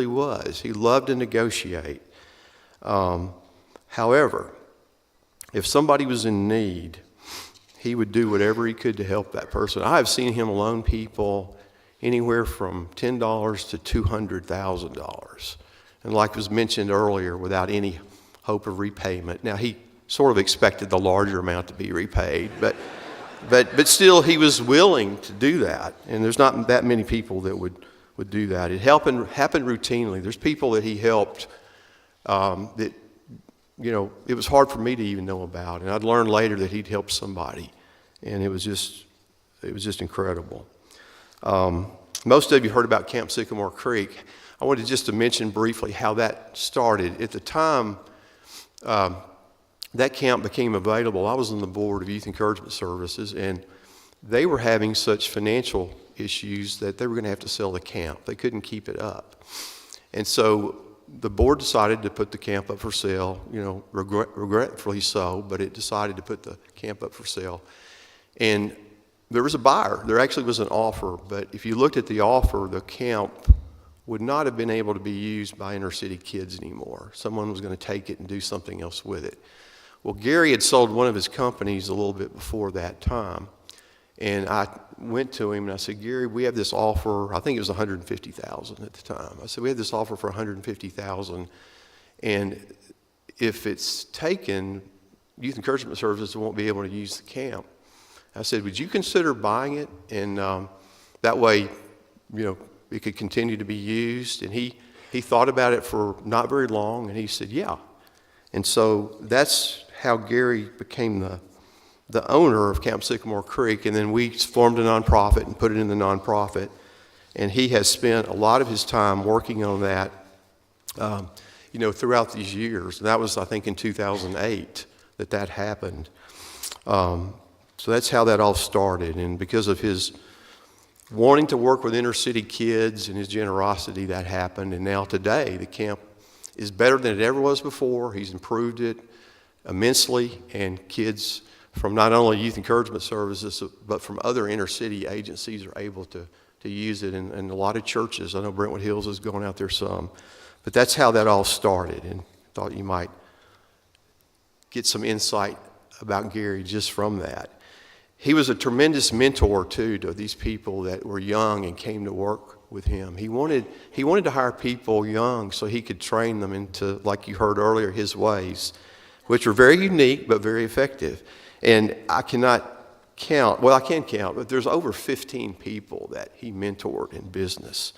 was. He loved to negotiate. However, if somebody was in need, he would do whatever he could to help that person. I have seen him loan people anywhere from $10 to $200,000. And like was mentioned earlier, without any hope of repayment. Now, he sort of expected the larger amount to be repaid, but still he was willing to do that. And there's not that many people that would do that. It happened routinely. There's people that he helped that, it was hard for me to even know about. And I'd learned later that he'd helped somebody. And it was just incredible. Most of you heard about Camp Sycamore Creek. I wanted just to mention briefly how that started. At the time that camp became available, I was on the board of Youth Encouragement Services, and they were having such financial issues that they were going to have to sell the camp. They couldn't keep it up. And so the board decided to put the camp up for sale, regretfully so, but it decided to put the camp up for sale. And there was a buyer. There actually was an offer, but if you looked at the offer, the camp would not have been able to be used by inner city kids anymore. Someone was going to take it and do something else with it. Well, Gary had sold one of his companies a little bit before that time, and I went to him and I said, Gary, we have this offer. I think it was $150,000 at the time. I said, we have this offer for $150,000, and if it's taken, Youth Encouragement Services won't be able to use the camp. I said, would you consider buying it? And that way, it could continue to be used. And he thought about it for not very long, and he said, yeah. And so that's how Gary became the owner of Camp Sycamore Creek. And then we formed a nonprofit and put it in the nonprofit. And he has spent a lot of his time working on that, throughout these years. And that was, I think, in 2008 that happened. So that's how that all started. And because of his wanting to work with inner city kids and his generosity, that happened. And now today, the camp is better than it ever was before. He's improved it immensely, and kids from not only Youth Encouragement Services, but from other inner city agencies are able to use it. And a lot of churches, I know Brentwood Hills is going out there some, but that's how that all started. And thought you might get some insight about Gary just from that. He was a tremendous mentor, too, to these people that were young and came to work with him. He wanted to hire people young so he could train them into, like you heard earlier, his ways, which were very unique but very effective. And I cannot count, well, I can count, but there's over 15 people that he mentored in business.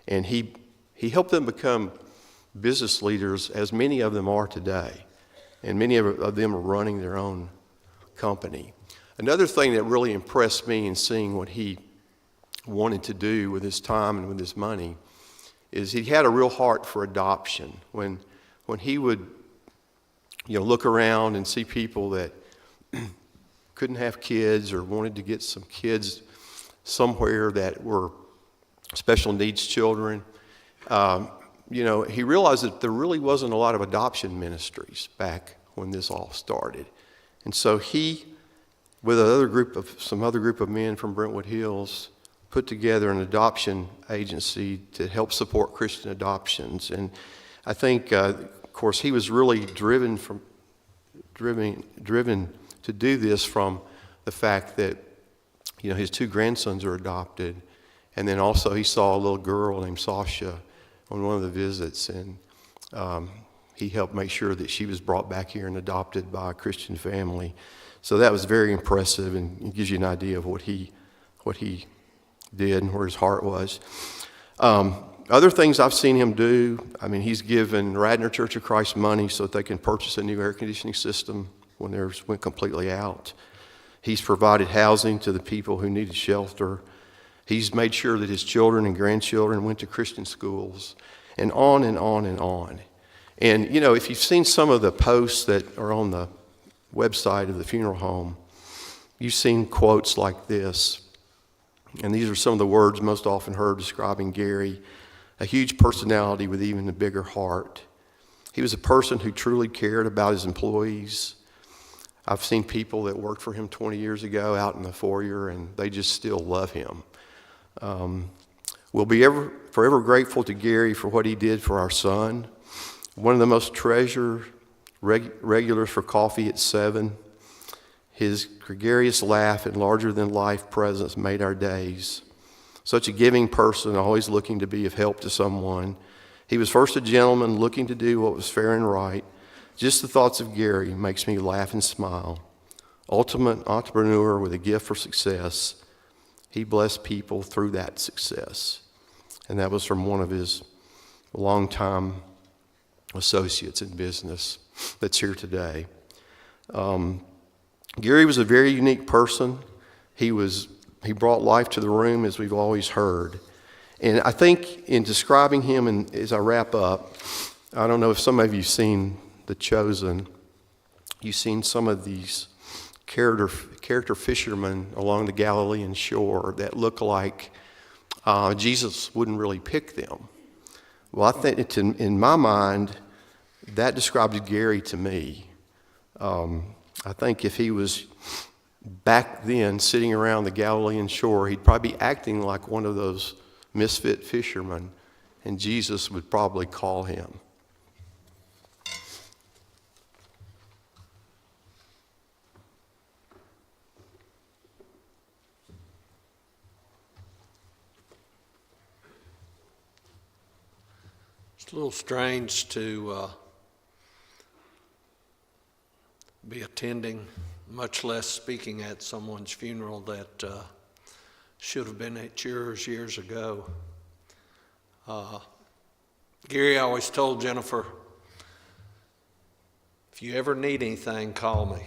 And he helped them become business leaders, as many of them are today. And many of them are running their own company. Another thing that really impressed me in seeing what he wanted to do with his time and with his money is he had a real heart for adoption. When he would look around and see people that couldn't have kids or wanted to get some kids somewhere that were special needs children, he realized that there really wasn't a lot of adoption ministries back when this all started. And so he, with some other group of men from Brentwood Hills, put together an adoption agency to help support Christian adoptions. And I think, of course, he was really driven to do this from the fact that, his two grandsons are adopted. And then also he saw a little girl named Sasha on one of the visits, and he helped make sure that she was brought back here and adopted by a Christian family. So that was very impressive, and it gives you an idea of what he did and where his heart was. Other things I've seen him do, he's given Radnor Church of Christ money so that they can purchase a new air conditioning system when theirs went completely out. He's provided housing to the people who needed shelter. He's made sure that his children and grandchildren went to Christian schools, and on and on and on. And, you know, if you've seen some of the posts that are on the website of the funeral home, you've seen quotes like this. And these are some of the words most often heard describing Gary: a huge personality with even a bigger heart. He was a person who truly cared about his employees. I've seen people that worked for him 20 years ago out in the foyer, and they just still love him. We'll be forever grateful to Gary for what he did for our son. One of the most treasured regulars for coffee at 7. His gregarious laugh and larger-than-life presence made our days. Such a giving person, always looking to be of help to someone. He was first a gentleman, looking to do what was fair and right. Just the thoughts of Gary makes me laugh and smile. Ultimate entrepreneur with a gift for success. He blessed people through that success. And that was from one of his longtime associates in business that's here today. Gary was a very unique person. He brought life to the room, as we've always heard. And I think in describing him, and as I wrap up, I don't know if some of you have seen The Chosen. You've seen some of these character fishermen along the Galilean shore that look like Jesus wouldn't really pick them. Well, I think in my mind, that describes Gary to me. I think if he was back then sitting around the Galilean shore, he'd probably be acting like one of those misfit fishermen, and Jesus would probably call him. It's a little strange to be attending, much less speaking at someone's funeral that should have been at yours years ago. Gary always told Jennifer, if you ever need anything, call me.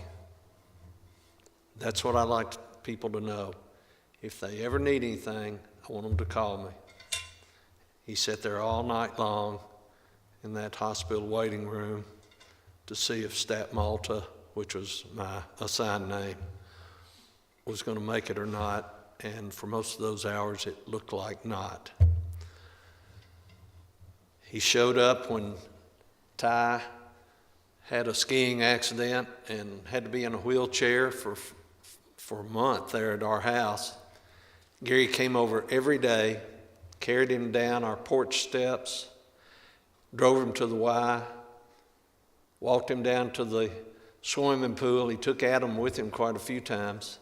That's what I like people to know. If they ever need anything, I want them to call me. He sat there all night long in that hospital waiting room to see if Stat Malta, which was my assigned name, was going to make it or not. And for most of those hours, it looked like not. He showed up when Ty had a skiing accident and had to be in a wheelchair for a month there at our house. Gary came over every day, carried him down our porch steps, drove him to the Y, walked him down to the swimming pool. He took Adam with him quite a few times,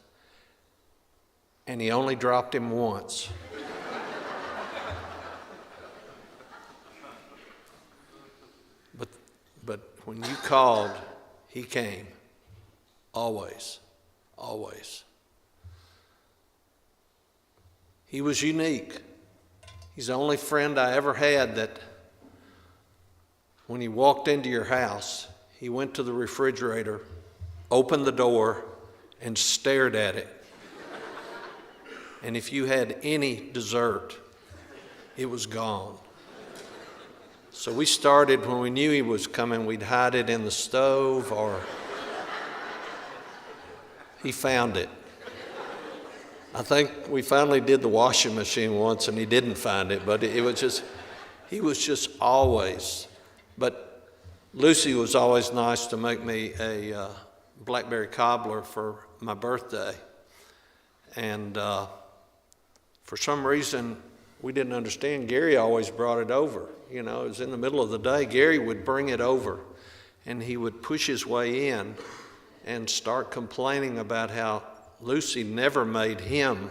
and he only dropped him once. But when you called, he came. Always, always. He was unique. He's the only friend I ever had that when he walked into your house, he went to the refrigerator, opened the door, and stared at it. And if you had any dessert, it was gone. So we started, when we knew he was coming, we'd hide it in the stove, or he found it. I think we finally did the washing machine once and he didn't find it, but it was just, he was just always. But Lucy was always nice to make me a blackberry cobbler for my birthday. And for some reason, we didn't understand. Gary always brought it over. You know, it was in the middle of the day. Gary would bring it over, and he would push his way in and start complaining about how Lucy never made him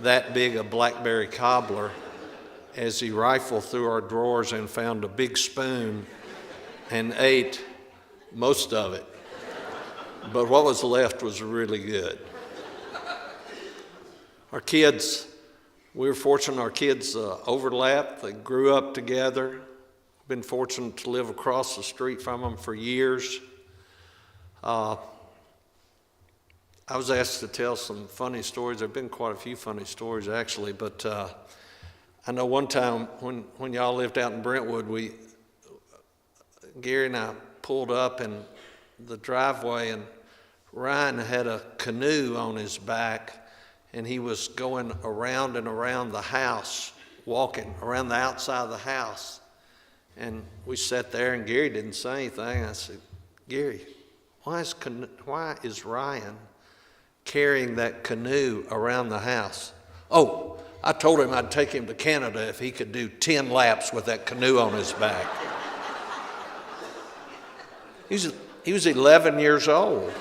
that big a blackberry cobbler, as he rifled through our drawers and found a big spoon and ate most of it. But what was left was really good. Our kids, we were fortunate our kids overlapped. They grew up together. Been fortunate to live across the street from them for years. I was asked to tell some funny stories. There have been quite a few funny stories, actually, but I know one time when y'all lived out in Brentwood, Gary and I pulled up in the driveway, and Ryan had a canoe on his back, and he was going around and around the house, walking around the outside of the house. And we sat there, and Gary didn't say anything. I said, Gary, why is Ryan carrying that canoe around the house? Oh, I told him I'd take him to Canada if he could do 10 laps with that canoe on his back. He was 11 years old.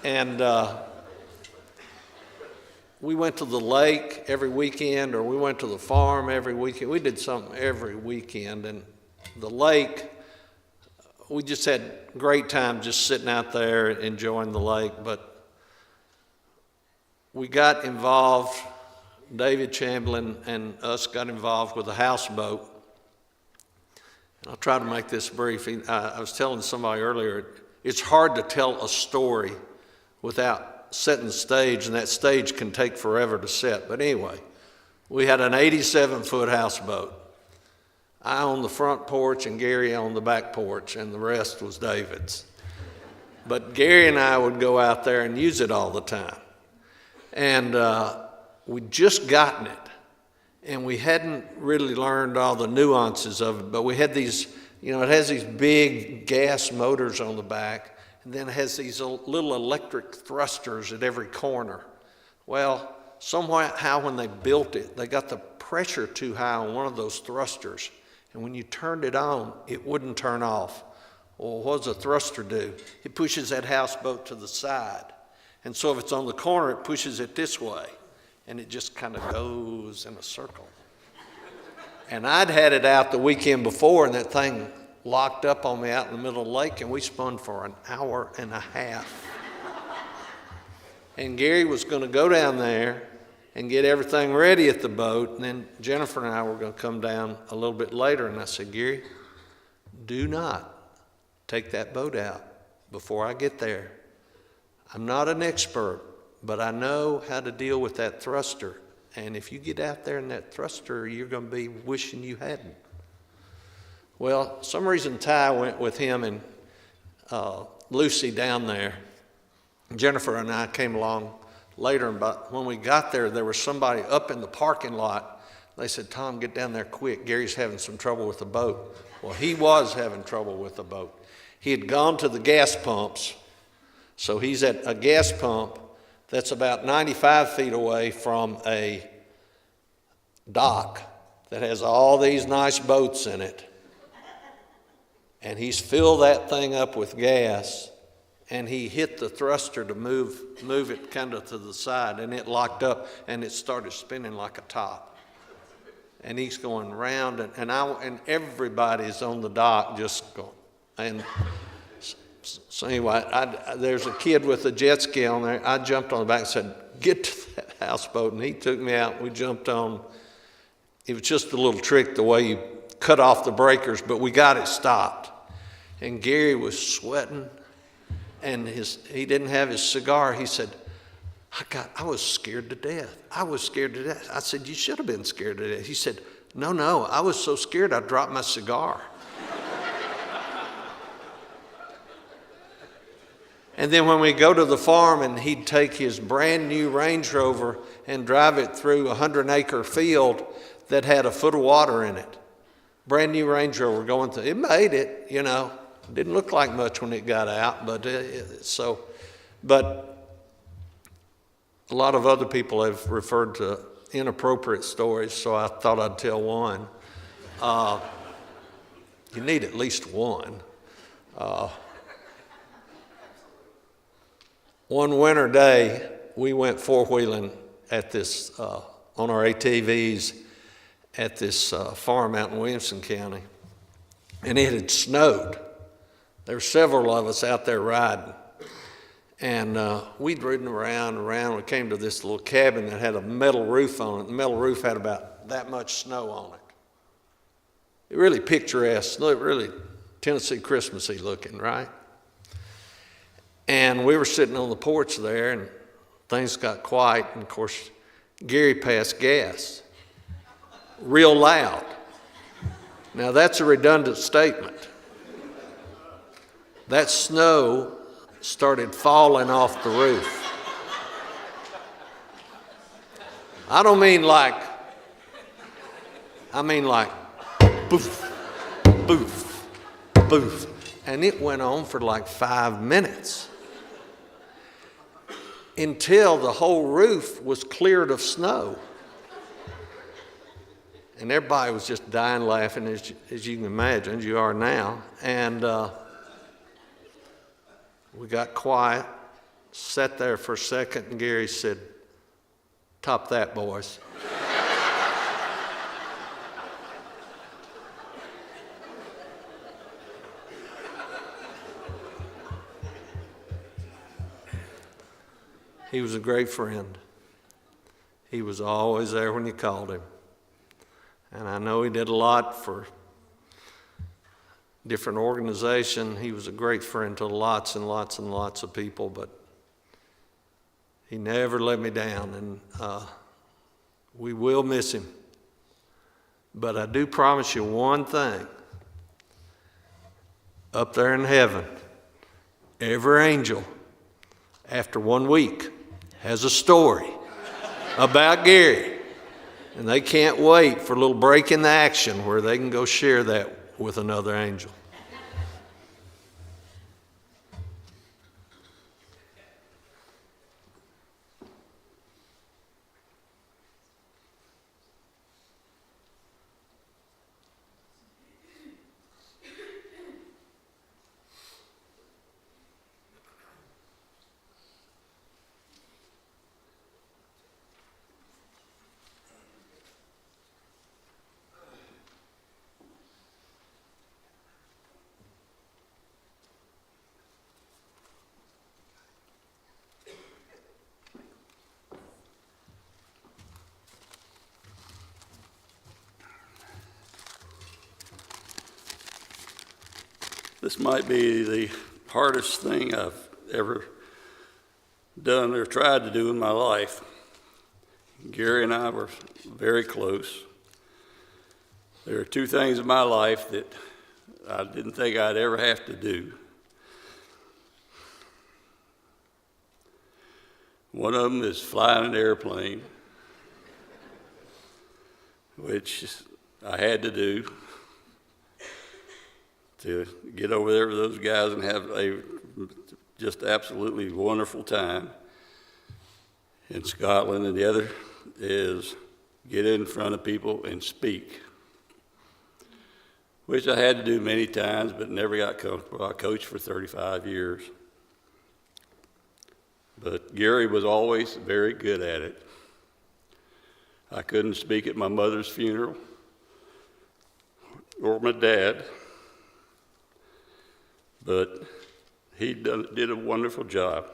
And we went to the lake every weekend, or we went to the farm every weekend. We did something every weekend. And the lake, we just had a great time just sitting out there enjoying the lake. But we got involved, David Chamberlain and us got involved with a houseboat. I'll try to make this brief. I was telling somebody earlier, it's hard to tell a story without setting the stage, and that stage can take forever to set. But anyway, we had an 87-foot houseboat. I on the front porch and Gary on the back porch, and the rest was David's. But Gary and I would go out there and use it all the time. And we'd just gotten it, and we hadn't really learned all the nuances of it, but we had these, it has these big gas motors on the back, and then it has these little electric thrusters at every corner. Well, somehow when they built it, they got the pressure too high on one of those thrusters, and when you turned it on, it wouldn't turn off. Well, what does a thruster do? It pushes that houseboat to the side. And so if it's on the corner, it pushes it this way, and it just kind of goes in a circle. And I'd had it out the weekend before, and that thing locked up on me out in the middle of the lake, and we spun for an hour and a half. And Gary was going to go down there and get everything ready at the boat, and then Jennifer and I were going to come down a little bit later, and I said, Gary, do not take that boat out before I get there. I'm not an expert, but I know how to deal with that thruster, and if you get out there in that thruster, you're going to be wishing you hadn't. Well, some reason Ty went with him and Lucy down there. Jennifer and I came along later, but when we got there, there was somebody up in the parking lot. They said, Tom, get down there quick. Gary's having some trouble with the boat. Well, he was having trouble with the boat. He had gone to the gas pumps, so he's at a gas pump that's about 95 feet away from a dock that has all these nice boats in it. And he's filled that thing up with gas, and he hit the thruster to move it kind of to the side, and it locked up, and it started spinning like a top. And he's going round, and everybody's on the dock just going. And so anyway, there's a kid with a jet ski on there. I jumped on the back and said, get to that houseboat, and he took me out. We jumped on. It was just a little trick the way you cut off the breakers, but we got it stopped. And Gary was sweating, and he didn't have his cigar. He said, I was scared to death. I was scared to death. I said, you should have been scared to death. He said, no, I was so scared I dropped my cigar. And then when we go to the farm, and he'd take his brand new Range Rover and drive it through a 100-acre field that had a foot of water in it. Brand new Range Rover going through. It made it, Didn't look like much when it got out, but a lot of other people have referred to inappropriate stories, so I thought I'd tell one. You need at least one. One winter day, we went four-wheeling at this, on our ATVs at this farm out in Williamson County, and it had snowed. There were several of us out there riding, and we'd ridden around. We came to this little cabin that had a metal roof on it. The metal roof had about that much snow on it. It really picturesque, really Tennessee Christmassy looking, right? And we were sitting on the porch there, and things got quiet, and of course, Gary passed gas. real loud. Now that's a redundant statement. That snow started falling off the roof. I don't mean like, I mean like boof, boof, boof. And it went on for like 5 minutes until the whole roof was cleared of snow. And everybody was just dying laughing, as you can imagine, as you are now. And we got quiet, sat there for a second, and Gary said, "Top that, boys." He was a great friend. He was always there when you called him. And I know he did a lot for different organizations. He was a great friend to lots and lots and lots of people, but he never let me down, and we will miss him. But I do promise you one thing. Up there in heaven, every angel, after 1 week, has a story about Gary. And they can't wait for a little break in the action where they can go share that with another angel. This might be the hardest thing I've ever done or tried to do in my life. Gary and I were very close. There are two things in my life that I didn't think I'd ever have to do. One of them is flying an airplane, which I had to do to get over there with those guys and have a just absolutely wonderful time in Scotland. And the other is get in front of people and speak, which I had to do many times but never got comfortable. I coached for 35 years. But Gary was always very good at it. I couldn't speak at my mother's funeral or my dad, but he did a wonderful job.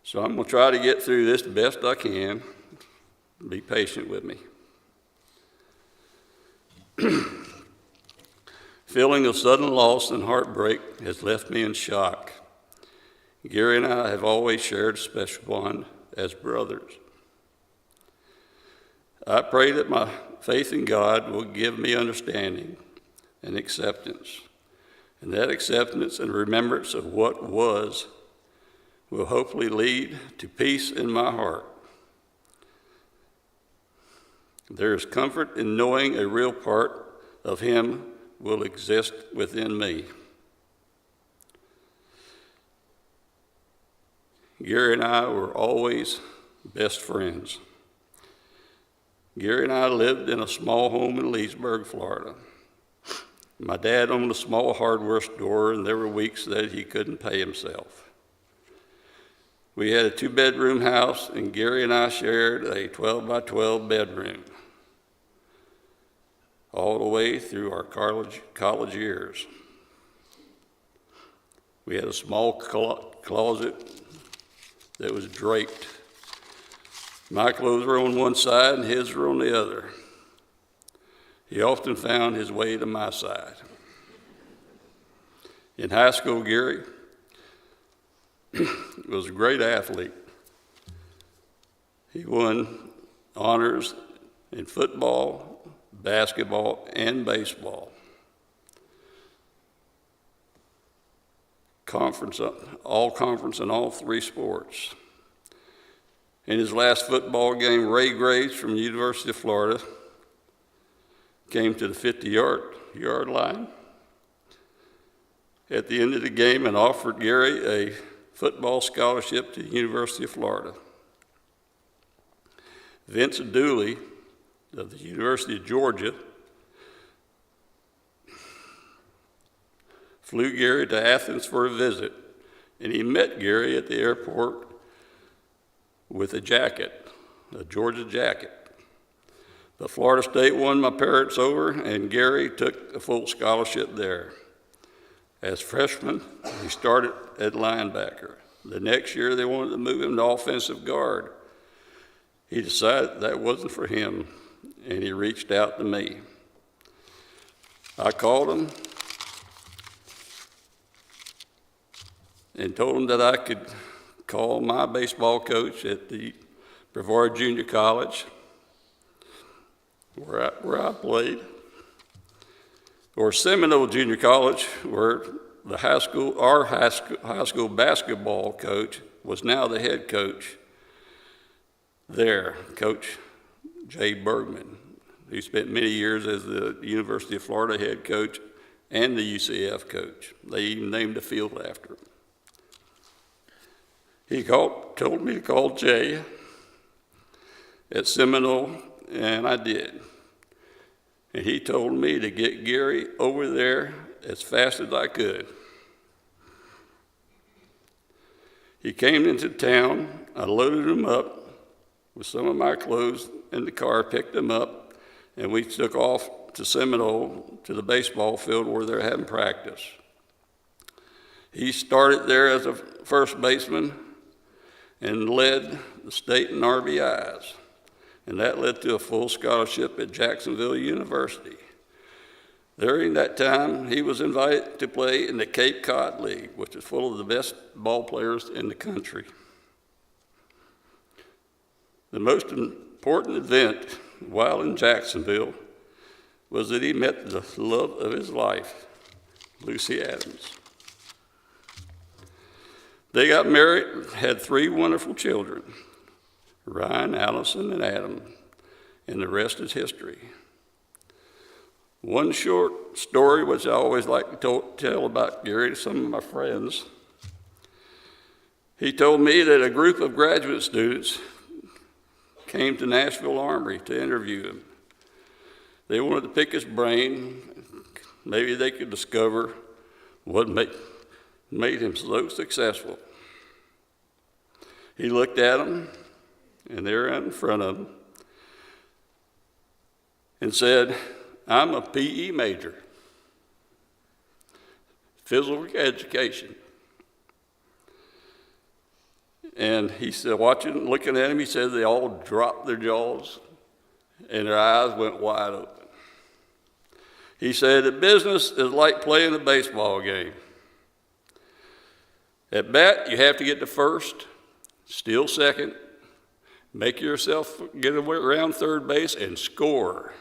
So I'm going to try to get through this the best I can. Be patient with me. Feeling of sudden loss and heartbreak has left me in shock. Gary and I have always shared a special bond as brothers. I pray that my faith in God will give me understanding and acceptance. And that acceptance and remembrance of what was will hopefully lead to peace in my heart. There is comfort in knowing a real part of Him will exist within me. Gary and I were always best friends. Gary and I lived in a small home in Leesburg, Florida. My dad owned a small hardware store, and there were weeks that he couldn't pay himself. We had a 2-bedroom house, and Gary and I shared a 12 by 12 bedroom all the way through our college years. We had a small closet that was draped. My clothes were on one side and his were on the other. He often found his way to my side. In high school, Gary was a great athlete. He won honors in football, basketball, and baseball. All conference in all three sports. In his last football game, Ray Graves from the University of Florida came to the 50-yard line at the end of the game and offered Gary a football scholarship to the University of Florida. Vince Dooley of the University of Georgia flew Gary to Athens for a visit, and he met Gary at the airport with a jacket, a Georgia jacket. But Florida State won my parents over, and Gary took a full scholarship there. As freshman, he started at linebacker. The next year, they wanted to move him to offensive guard. He decided that wasn't for him, and he reached out to me. I called him and told him that I could call my baseball coach at the Brevard Junior College, where I played, or Seminole Junior College, where our high school basketball coach was now the head coach there, Coach Jay Bergman, who spent many years as the University of Florida head coach and the UCF coach. They even named a field after him. He told me to call Jay at Seminole, and I did. And he told me to get Gary over there as fast as I could. He came into town, I loaded him up with some of my clothes in the car, picked him up, and we took off to Seminole to the baseball field where they're having practice. He started there as a first baseman and led the state in RBIs. And that led to a full scholarship at Jacksonville University. During that time, he was invited to play in the Cape Cod League, which is full of the best ball players in the country. The most important event while in Jacksonville was that he met the love of his life, Lucy Adams. They got married, had 3 wonderful children, Ryan, Allison, and Adam, and the rest is history. One short story, which I always like to tell about Gary to some of my friends. He told me that a group of graduate students came to Nashville Armory to interview him. They wanted to pick his brain. Maybe they could discover what made him so successful. He looked at them, and they're in front of him, and said, "I'm a PE major, physical education." And he said, looking at him, he said they all dropped their jaws, and their eyes went wide open. He said, "The business is like playing a baseball game. At bat, you have to get to first, steal second, make yourself get around third base, and score.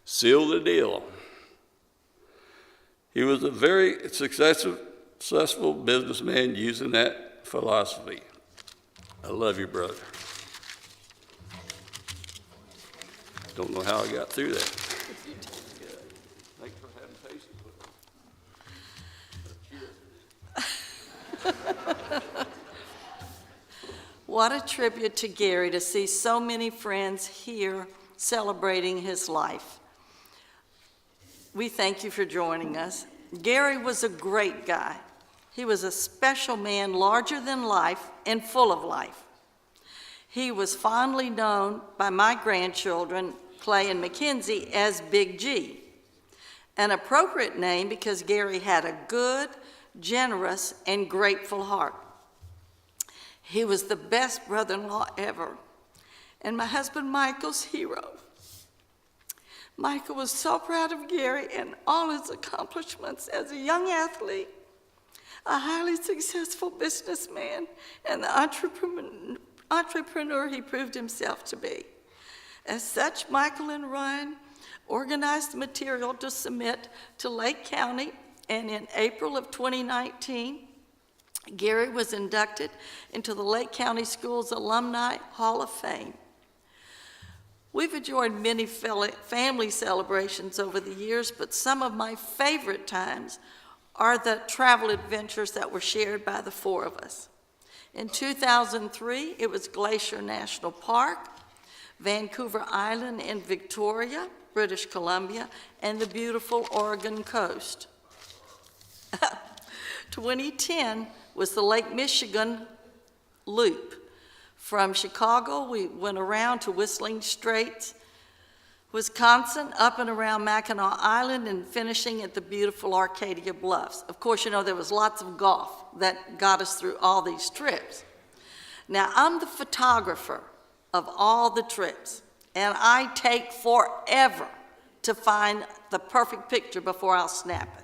Seal the deal." He was a very successful businessman using that philosophy. I love you, brother. Don't know how I got through that. Thanks for having patience with me. What a tribute to Gary to see so many friends here celebrating his life. We thank you for joining us. Gary was a great guy. He was a special man, larger than life and full of life. He was fondly known by my grandchildren, Clay and Mackenzie, as Big G, an appropriate name because Gary had a good, generous, and grateful heart. He was the best brother-in-law ever, and my husband Michael's hero. Michael was so proud of Gary and all his accomplishments as a young athlete, a highly successful businessman, and the entrepreneur he proved himself to be. As such, Michael and Ryan organized the material to submit to Lake County, and in April of 2019, Gary was inducted into the Lake County Schools Alumni Hall of Fame. We've enjoyed many family celebrations over the years, but some of my favorite times are the travel adventures that were shared by the four of us. In 2003, it was Glacier National Park, Vancouver Island in Victoria, British Columbia, and the beautiful Oregon coast. 2010 was the Lake Michigan Loop. From Chicago, we went around to Whistling Straits, Wisconsin, up and around Mackinac Island, and finishing at the beautiful Arcadia Bluffs. Of course, you know, there was lots of golf that got us through all these trips. Now, I'm the photographer of all the trips, and I take forever to find the perfect picture before I'll snap it.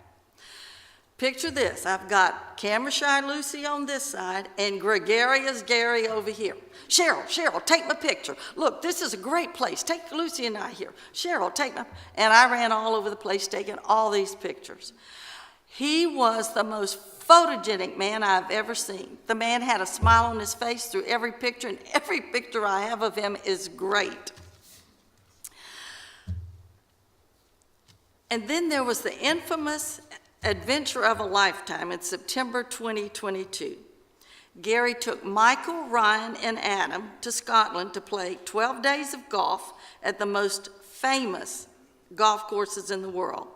Picture this, I've got camera shy Lucy on this side and gregarious Gary over here. Cheryl, take my picture. Look, this is a great place. Take Lucy and I here. Cheryl, take my, and I ran all over the place taking all these pictures. He was the most photogenic man I've ever seen. The man had a smile on his face through every picture, and every picture I have of him is great. And then there was the infamous adventure of a lifetime in September 2022. Gary took Michael, Ryan, and Adam to Scotland to play 12 days of golf at the most famous golf courses in the world.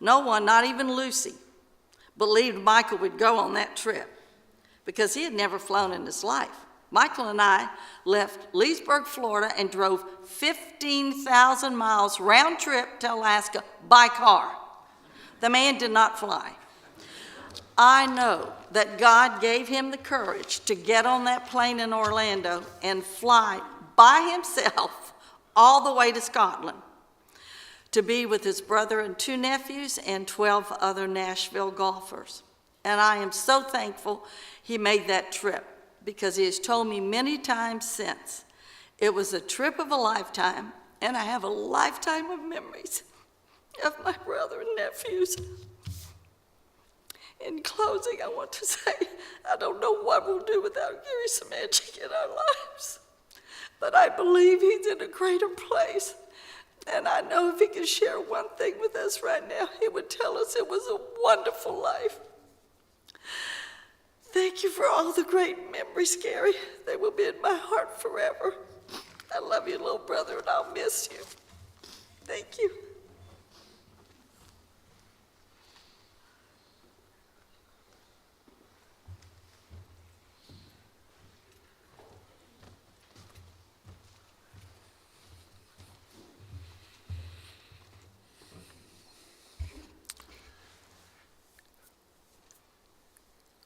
No one, not even Lucy, believed Michael would go on that trip because he had never flown in his life. Michael and I left Leesburg, Florida, and drove 15,000 miles round trip to Alaska by car. The man did not fly. I know that God gave him the courage to get on that plane in Orlando and fly by himself all the way to Scotland to be with his brother and 2 nephews and 12 other Nashville golfers. And I am so thankful he made that trip because he has told me many times since it was a trip of a lifetime, and I have a lifetime of memories of my brother and nephews. In closing, I want to say, I don't know what we'll do without Gary Semanchik in our lives, but I believe he's in a greater place. And I know if he could share one thing with us right now, he would tell us it was a wonderful life. Thank you for all the great memories, Gary. They will be in my heart forever. I love you, little brother, and I'll miss you. Thank you.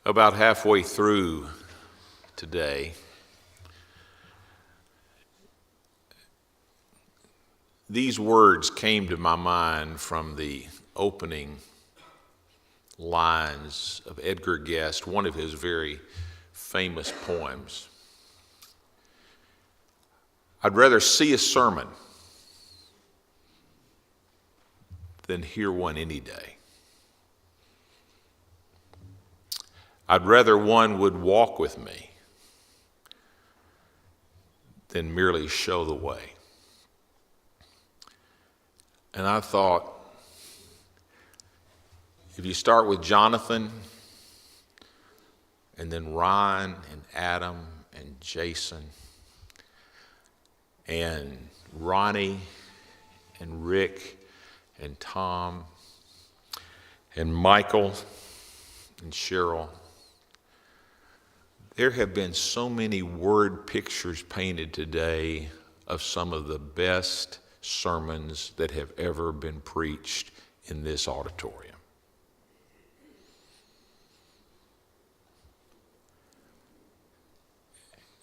About halfway through today, these words came to my mind from the opening lines of Edgar Guest, one of his very famous poems. I'd rather see a sermon than hear one any day. I'd rather one would walk with me than merely show the way. And I thought, if you start with Jonathan, and then Ryan and Adam and Jason, and Ronnie and Rick and Tom and Michael and Cheryl, there have been so many word pictures painted today of some of the best sermons that have ever been preached in this auditorium.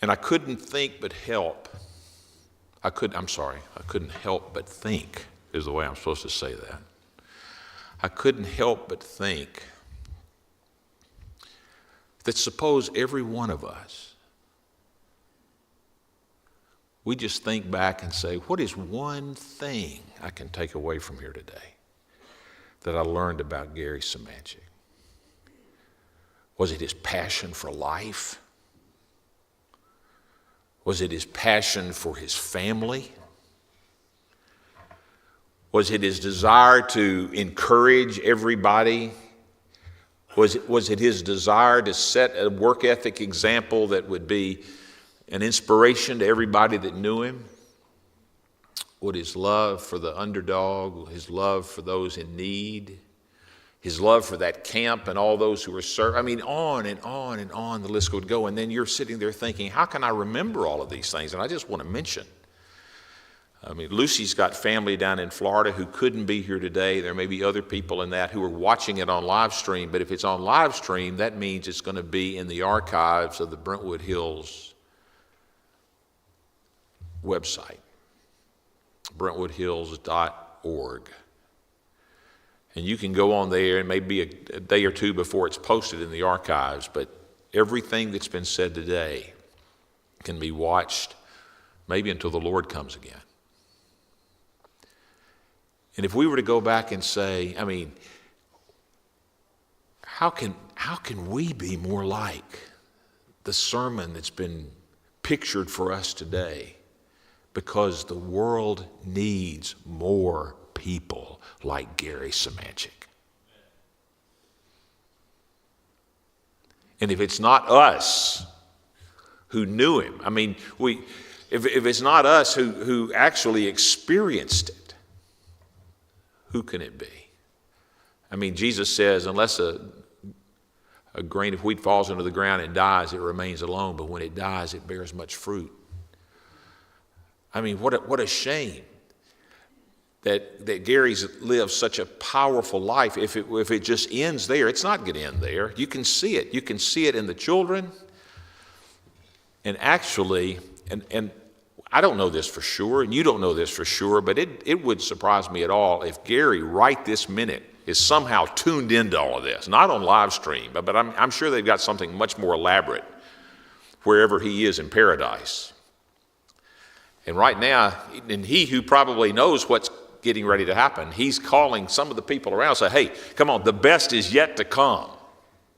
And I couldn't think but help. I couldn't help but think, is the way I'm supposed to say that. I couldn't help but think that suppose every one of us we just think back and say, what is one thing I can take away from here today that I learned about Gary Semanchik? Was it his passion for life? Was it his passion for his family? Was it his desire to encourage everybody? Was it his desire to set a work ethic example that would be an inspiration to everybody that knew him? Would his love for the underdog, his love for those in need, his love for that camp and all those who were served? I mean, on and on and on the list would go. And then you're sitting there thinking, how can I remember all of these things? And I just want to mention, I mean, Lucy's got family down in Florida who couldn't be here today. There may be other people in that who are watching it on live stream, but if it's on live stream, that means it's going to be in the archives of the Brentwood Hills website, brentwoodhills.org. And you can go on there, and maybe a day or two before it's posted in the archives, but everything that's been said today can be watched maybe until the Lord comes again. And if we were to go back and say, I mean, how can we be more like the sermon that's been pictured for us today? Because the world needs more people like Gary Semanchik. And if it's not us who knew him, I mean, if it's not us who actually experienced it, who can it be? I mean, Jesus says, unless a grain of wheat falls into the ground and dies, it remains alone, but when it dies, it bears much fruit. I mean, what a shame that Gary's lived such a powerful life. If it just ends there, it's not going to end there. You can see it. You can see it in the children. And actually, and I don't know this for sure, and you don't know this for sure, but it would surprise me at all if Gary right this minute is somehow tuned into all of this, not on live stream, but I'm sure they've got something much more elaborate wherever he is in paradise. And right now, and he who probably knows what's getting ready to happen, he's calling some of the people around and say, hey, come on, the best is yet to come.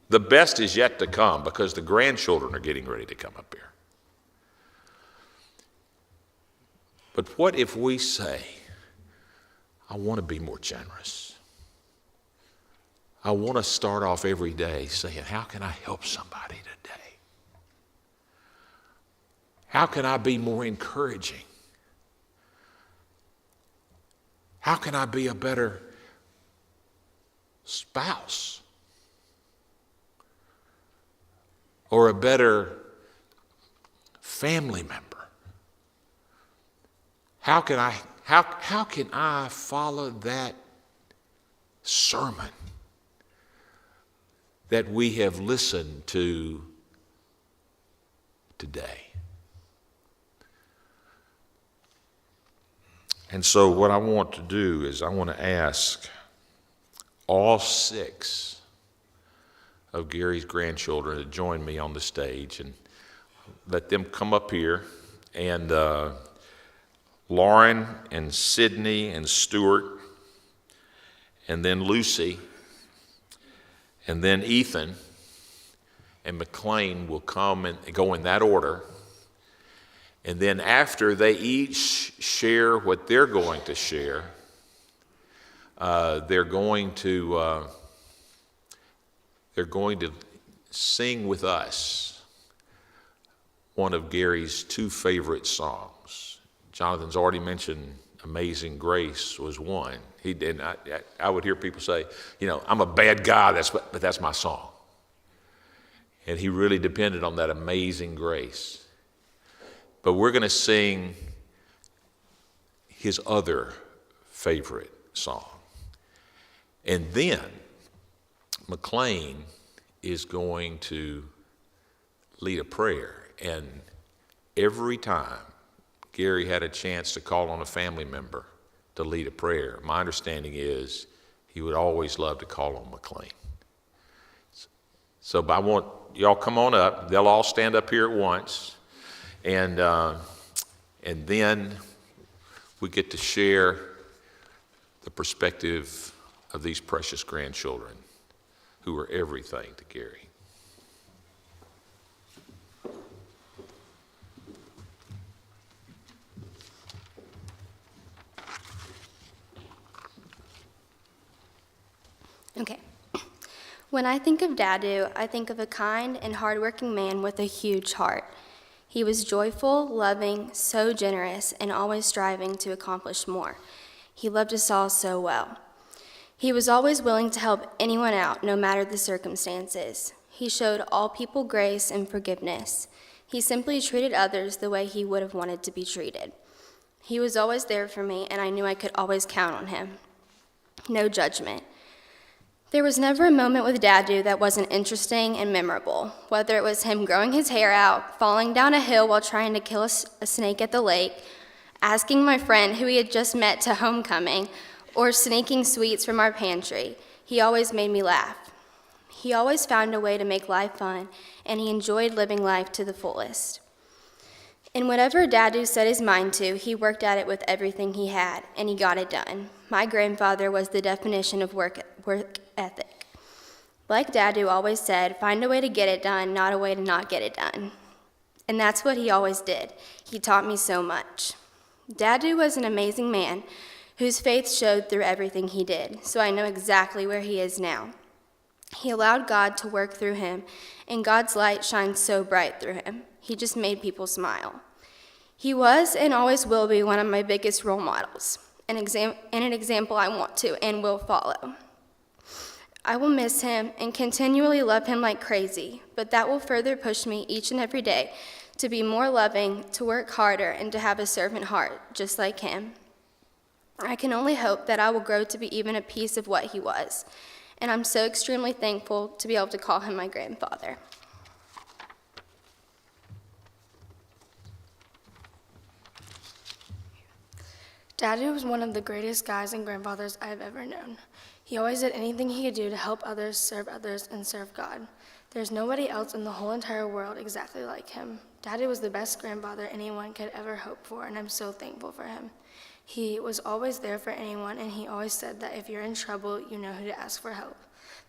The best is yet to come, because the grandchildren are getting ready to come up here. But what if we say, I want to be more generous? I want to start off every day saying, how can I help somebody today? How can I be more encouraging? How can I be a better spouse? Or a better family member? How can I follow that sermon that we have listened to today? And so what I want to do is I want to ask all 6 of Gary's grandchildren to join me on the stage and let them come up here. And Lauren and Sydney and Stuart, and then Lucy, and then Ethan and McLean will come and go in that order. And then after they each share what they're going to share, they're going to sing with us one of Gary's 2 favorite songs. Jonathan's already mentioned Amazing Grace was one. I would hear people say, I'm a bad guy, but that's my song. And he really depended on that Amazing Grace. But we're going to sing his other favorite song. And then McLean is going to lead a prayer. And every time Gary had a chance to call on a family member to lead a prayer, my understanding is he would always love to call on McLean. So I want y'all come on up. They'll all stand up here at once. And and then we get to share the perspective of these precious grandchildren who are everything to Gary. Okay. When I think of Dadu, I think of a kind and hardworking man with a huge heart. He was joyful, loving, so generous, and always striving to accomplish more. He loved us all so well. He was always willing to help anyone out, no matter the circumstances. He showed all people grace and forgiveness. He simply treated others the way he would have wanted to be treated. He was always there for me, and I knew I could always count on him. No judgment. There was never a moment with Dadu that wasn't interesting and memorable, whether it was him growing his hair out, falling down a hill while trying to kill a snake at the lake, asking my friend who he had just met to homecoming, or sneaking sweets from our pantry. He always made me laugh. He always found a way to make life fun, and he enjoyed living life to the fullest. And whatever Dadu set his mind to, he worked at it with everything he had, and he got it done. My grandfather was the definition of work ethic. Like Dadu always said, find a way to get it done, not a way to not get it done. And that's what he always did. He taught me so much. Dadu was an amazing man whose faith showed through everything he did, so I know exactly where he is now. He allowed God to work through him, and God's light shined so bright through him. He just made people smile. He was and always will be one of my biggest role models, and an example I want to and will follow. I will miss him and continually love him like crazy, but that will further push me each and every day to be more loving, to work harder, and to have a servant heart, just like him. I can only hope that I will grow to be even a piece of what he was, and I'm so extremely thankful to be able to call him my grandfather. Dadu was one of the greatest guys and grandfathers I have ever known. He always did anything he could do to help others, and serve God. There's nobody else in the whole entire world exactly like him. Dadu was the best grandfather anyone could ever hope for, and I'm so thankful for him. He was always there for anyone, and he always said that if you're in trouble, you know who to ask for help.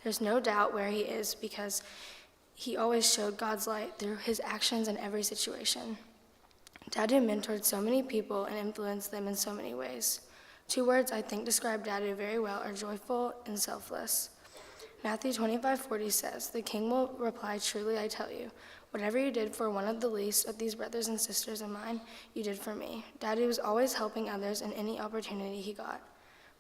There's no doubt where he is because he always showed God's light through his actions in every situation. Dadu mentored so many people and influenced them in so many ways. 2 words I think describe Dadu very well are joyful and selfless. Matthew 25:40 says, "The king will reply, 'Truly I tell you, whatever you did for one of the least of these brothers and sisters of mine, you did for me.'" Dadu was always helping others in any opportunity he got.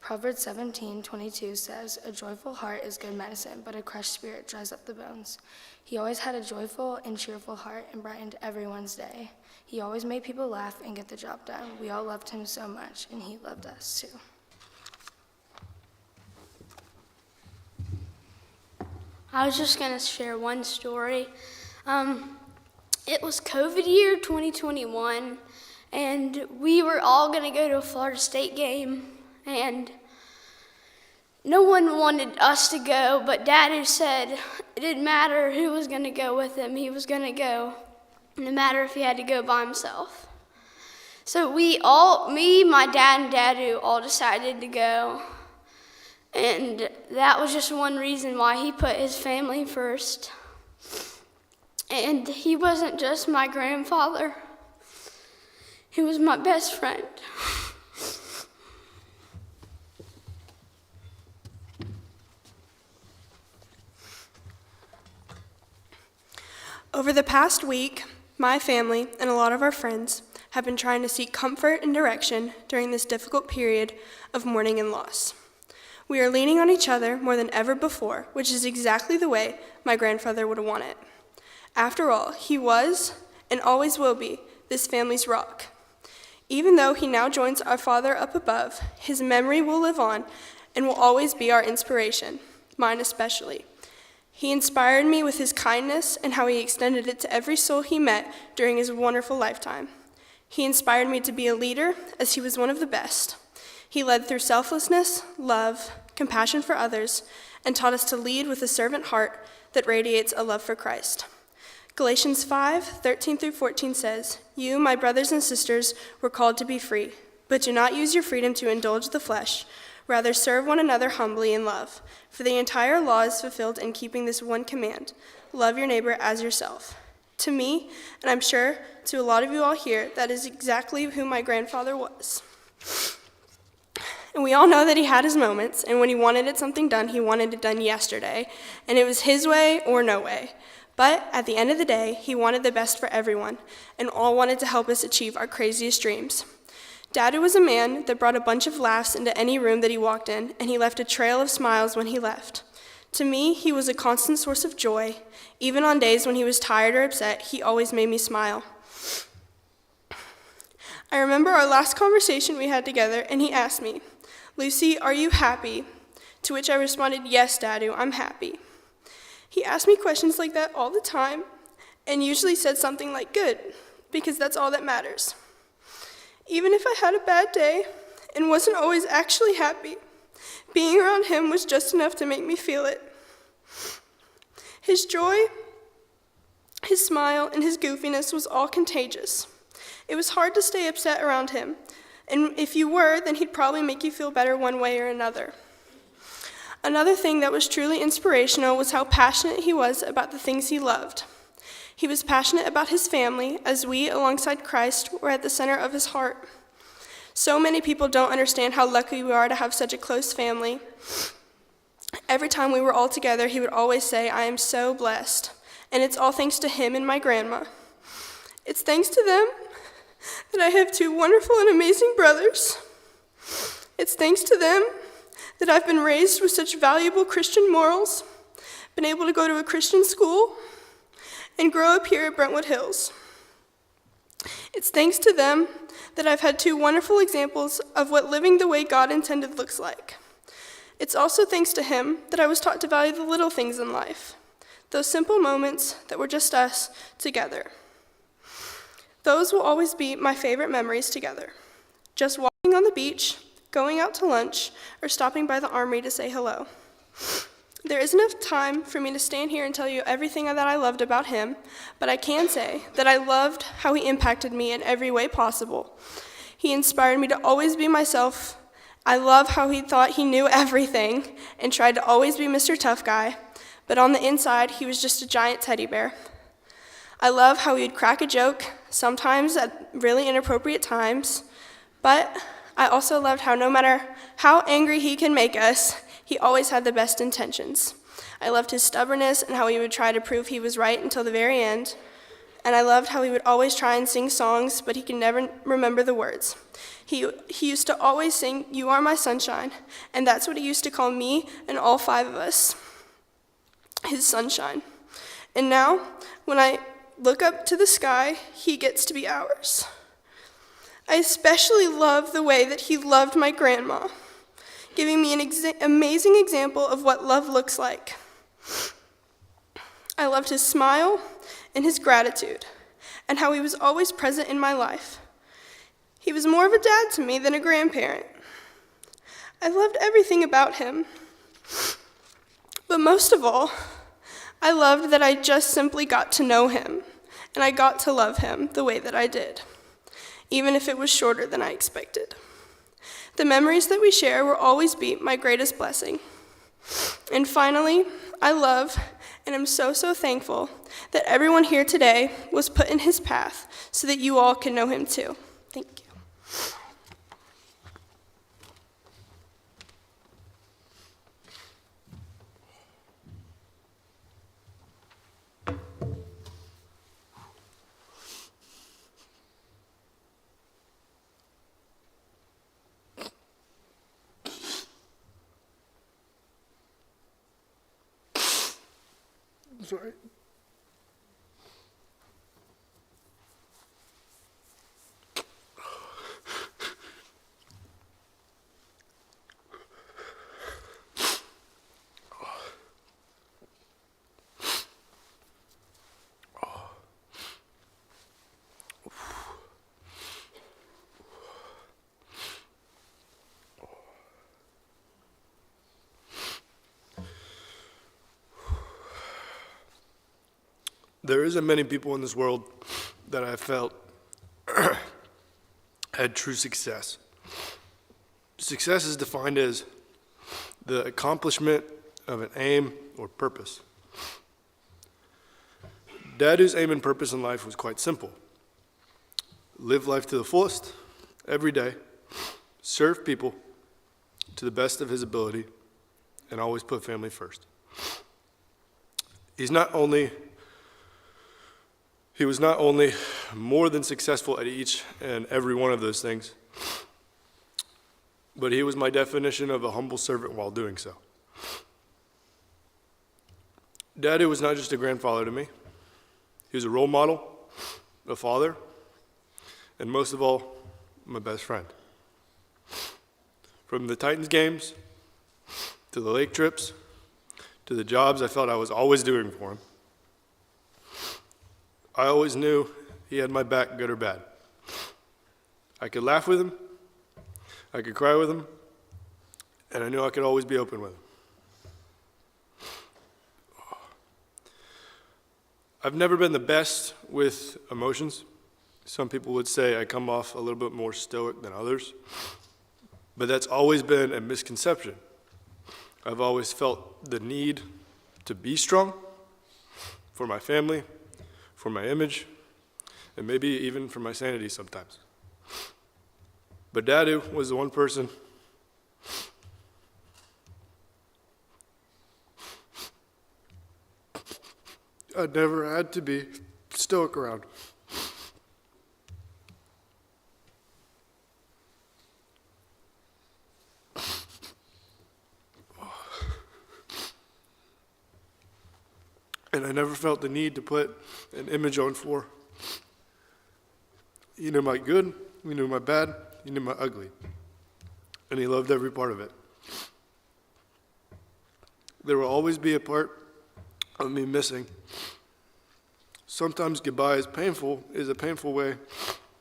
Proverbs 17:22 says, "A joyful heart is good medicine, but a crushed spirit dries up the bones." He always had a joyful and cheerful heart and brightened everyone's day. He always made people laugh and get the job done. We all loved him so much, and he loved us too. I was just going to share one story. It was COVID year 2021, and we were all going to go to a Florida State game, and no one wanted us to go, but Dadu said it didn't matter who was going to go with him. He was going to go, no matter if he had to go by himself. So me, my dad, and Dadu all decided to go. And that was just one reason why he put his family first. And he wasn't just my grandfather. He was my best friend. Over the past week, my family and a lot of our friends have been trying to seek comfort and direction during this difficult period of mourning and loss. We are leaning on each other more than ever before, which is exactly the way my grandfather would have wanted it. After all, he was, and always will be, this family's rock. Even though he now joins our Father up above, his memory will live on and will always be our inspiration, mine especially. He inspired me with his kindness and how he extended it to every soul he met during his wonderful lifetime. He inspired me to be a leader, as he was one of the best. He led through selflessness, love, compassion for others, and taught us to lead with a servant heart that radiates a love for Christ. Galatians 5:13 through 14 says, "You, my brothers and sisters, were called to be free, but do not use your freedom to indulge the flesh. Rather, serve one another humbly in love. For the entire law is fulfilled in keeping this one command: love your neighbor as yourself." To me, and I'm sure to a lot of you all here, that is exactly who my grandfather was. And we all know that he had his moments, and when he wanted something done, he wanted it done yesterday, and it was his way or no way. But at the end of the day, he wanted the best for everyone, and all wanted to help us achieve our craziest dreams. Daddy was a man that brought a bunch of laughs into any room that he walked in, and he left a trail of smiles when he left. To me, he was a constant source of joy. Even on days when he was tired or upset, he always made me smile. I remember our last conversation we had together, and he asked me, "Lucy, are you happy?" To which I responded, "Yes, Dadu, I'm happy." He asked me questions like that all the time, and usually said something like, "Good," because that's all that matters. Even if I had a bad day and wasn't always actually happy, being around him was just enough to make me feel it. His joy, his smile, and his goofiness was all contagious. It was hard to stay upset around him, and if you were, then he'd probably make you feel better one way or another. Another thing that was truly inspirational was how passionate he was about the things he loved. He was passionate about his family, as we, alongside Christ, were at the center of his heart. So many people don't understand how lucky we are to have such a close family. Every time we were all together, he would always say, "I am so blessed," and it's all thanks to him and my grandma. It's thanks to them that I have two wonderful and amazing brothers. It's thanks to them that I've been raised with such valuable Christian morals, been able to go to a Christian school, and grow up here at Brentwood Hills. It's thanks to them that I've had two wonderful examples of what living the way God intended looks like. It's also thanks to him that I was taught to value the little things in life, those simple moments that were just us together. Those will always be my favorite memories together. Just walking on the beach, going out to lunch, or stopping by the armory to say hello. There isn't enough time for me to stand here and tell you everything that I loved about him, but I can say that I loved how he impacted me in every way possible. He inspired me to always be myself. I love how he thought he knew everything and tried to always be Mr. Tough Guy, but on the inside, he was just a giant teddy bear. I love how he would crack a joke, sometimes at really inappropriate times, but I also loved how no matter how angry he can make us, he always had the best intentions. I loved his stubbornness and how he would try to prove he was right until the very end. And I loved how he would always try and sing songs, but he could never remember the words. He used to always sing, "You are my sunshine," and that's what he used to call me and all 5 of us, his sunshine. And now, when I look up to the sky, he gets to be ours. I especially love the way that he loved my grandma, giving me an amazing example of what love looks like. I loved his smile and his gratitude, and how he was always present in my life. He was more of a dad to me than a grandparent. I loved everything about him. But most of all, I loved that I just simply got to know him, and I got to love him the way that I did, even if it was shorter than I expected. The memories that we share will always be my greatest blessing. And finally, I love and am so thankful that everyone here today was put in his path so that you all can know him too. Thank you. Sorry. There isn't many people in this world that I felt had true success. Success is defined as the accomplishment of an aim or purpose. Daddy's aim and purpose in life was quite simple. Live life to the fullest, every day, serve people to the best of his ability, and always put family first. He was not only more than successful at each and every one of those things, but he was my definition of a humble servant while doing so. Daddy was not just a grandfather to me. He was a role model, a father, and most of all, my best friend. From the Titans games, to the lake trips, to the jobs I felt I was always doing for him, I always knew he had my back, good or bad. I could laugh with him, I could cry with him, and I knew I could always be open with him. I've never been the best with emotions. Some people would say I come off a little bit more stoic than others, but that's always been a misconception. I've always felt the need to be strong for my family, for my image, and maybe even for my sanity sometimes. But Daddy was the one person I never had to be stoic around. And I never felt the need to put an image on for. He knew my good, he knew my bad, he knew my ugly. And he loved every part of it. There will always be a part of me missing. Sometimes goodbye is a painful way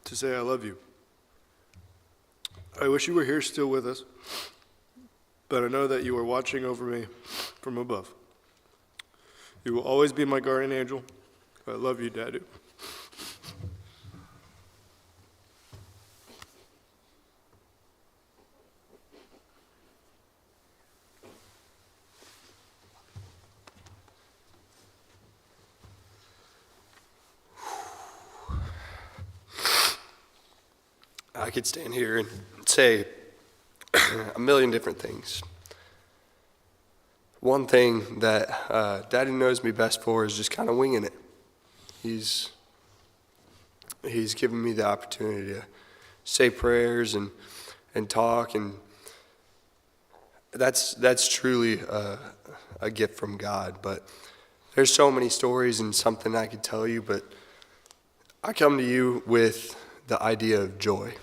to say I love you. I wish you were here still with us, but I know that you are watching over me from above. You will always be my guardian angel. I love you, Daddy. I could stand here and say a million different things. One thing that Daddy knows me best for is just kind of winging it. He's given me the opportunity to say prayers and talk, and that's truly a gift from God. But there's so many stories and something I could tell you, but I come to you with the idea of joy.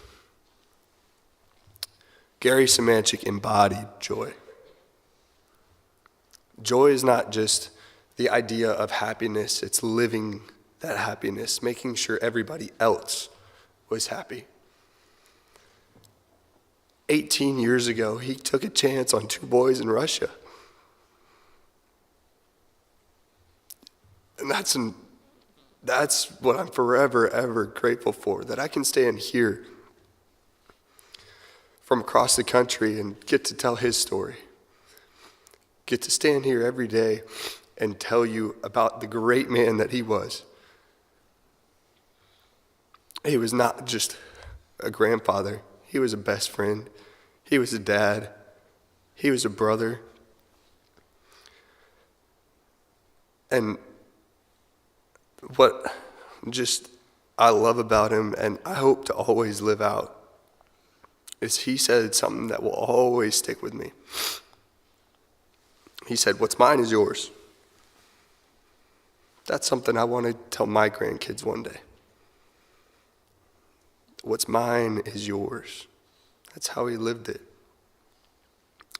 Gary Semanchik embodied joy. Joy is not just the idea of happiness, it's living that happiness, making sure everybody else was happy. 18 years ago, he took a chance on 2 boys in Russia. And that's what I'm forever, ever grateful for, that I can stand here from across the country and get to tell his story. Get to stand here every day and tell you about the great man that he was. He was not just a grandfather. He was a best friend. He was a dad. He was a brother. And what just I love about him, and I hope to always live out, is he said something that will always stick with me. He said, "What's mine is yours." That's something I want to tell my grandkids one day. What's mine is yours. That's how he lived it.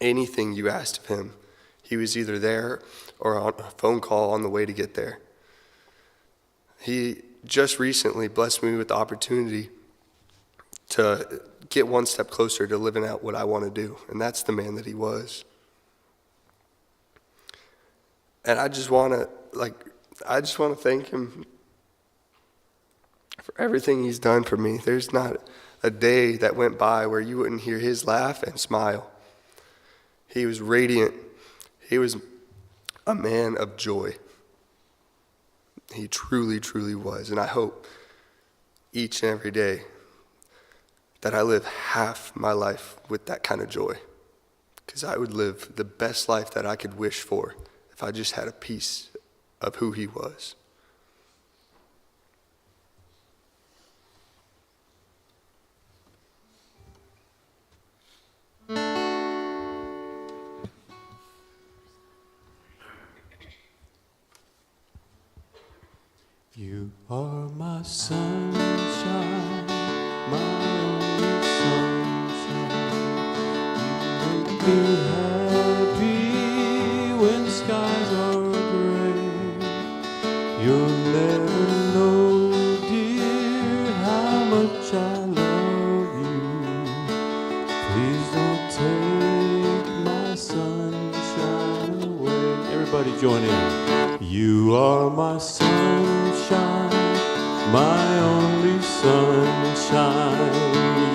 Anything you asked of him, he was either there or on a phone call on the way to get there. He just recently blessed me with the opportunity to get one step closer to living out what I want to do, and that's the man that he was. And I just want to, I just want to thank him for everything he's done for me. There's not a day that went by where you wouldn't hear his laugh and smile. He was radiant. He was a man of joy. He truly, truly was. And I hope each and every day that I live half my life with that kind of joy. Because I would live the best life that I could wish for if I just had a piece of who he was. You are my sunshine, my only sunshine. You make me happy when skies are gray. You'll never know, dear, how much I love you. Please don't take my sunshine away. Everybody join in. You are my sunshine, my only sunshine.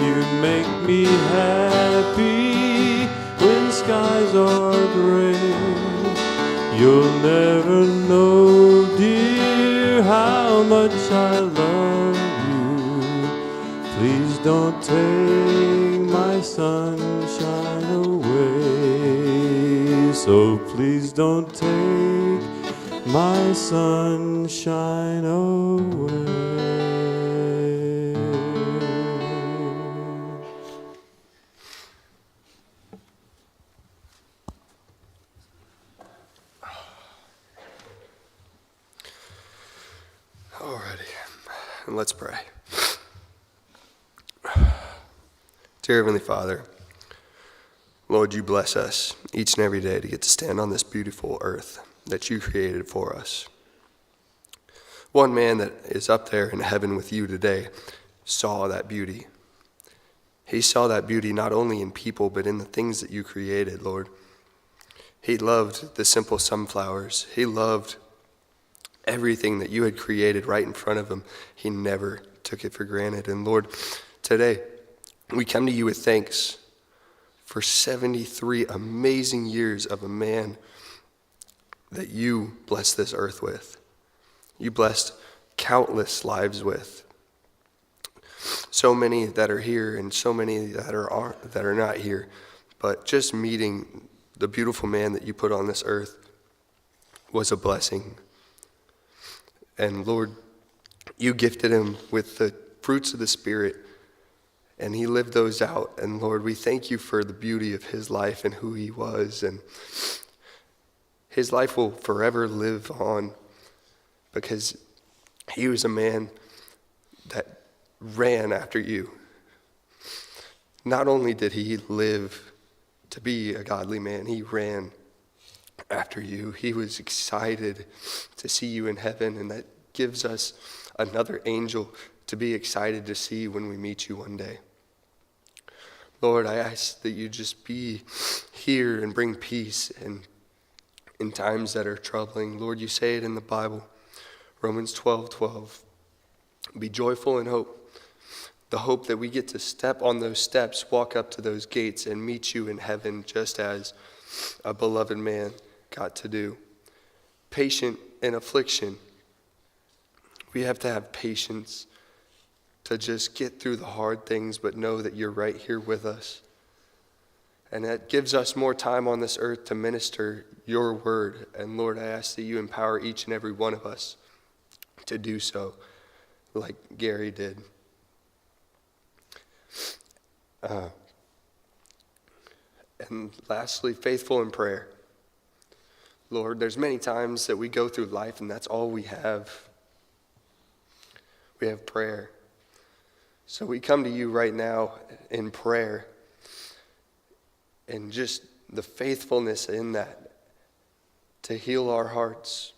You make me happy when skies are gray. You'll never know, dear, how much I love you. Please don't take my sunshine away. So please don't take my sunshine away. Alrighty, and let's pray. Dear Heavenly Father, Lord, you bless us each and every day to get to stand on this beautiful earth that you created for us. One man that is up there in heaven with you today saw that beauty. He saw that beauty not only in people, but in the things that you created, Lord. He loved the simple sunflowers. He loved everything that you had created right in front of him. He never took it for granted. And Lord, today we come to you with thanks for 73 amazing years of a man that you blessed this earth with. You blessed countless lives with. So many that are here and so many that are not here. But just meeting the beautiful man that you put on this earth was a blessing. And Lord, you gifted him with the fruits of the Spirit, and he lived those out. And Lord, we thank you for the beauty of his life and who he was. And his life will forever live on because he was a man that ran after you. Not only did he live to be a godly man, he ran after you. He was excited to see you in heaven, and that gives us another angel to be excited to see when we meet you one day. Lord, I ask that you just be here and bring peace in times that are troubling. Lord, you say it in the Bible, Romans 12:12. Be joyful in hope. The hope that we get to step on those steps, walk up to those gates, and meet you in heaven just as a beloved man got to do. Patient in affliction. We have to have patience to just get through the hard things, but know that you're right here with us. And that gives us more time on this earth to minister your word. And Lord, I ask that you empower each and every one of us to do so, like Gary did. And lastly, faithful in prayer. Lord, there's many times that we go through life and that's all we have. We have prayer. So we come to you right now in prayer and just the faithfulness in that to heal our hearts,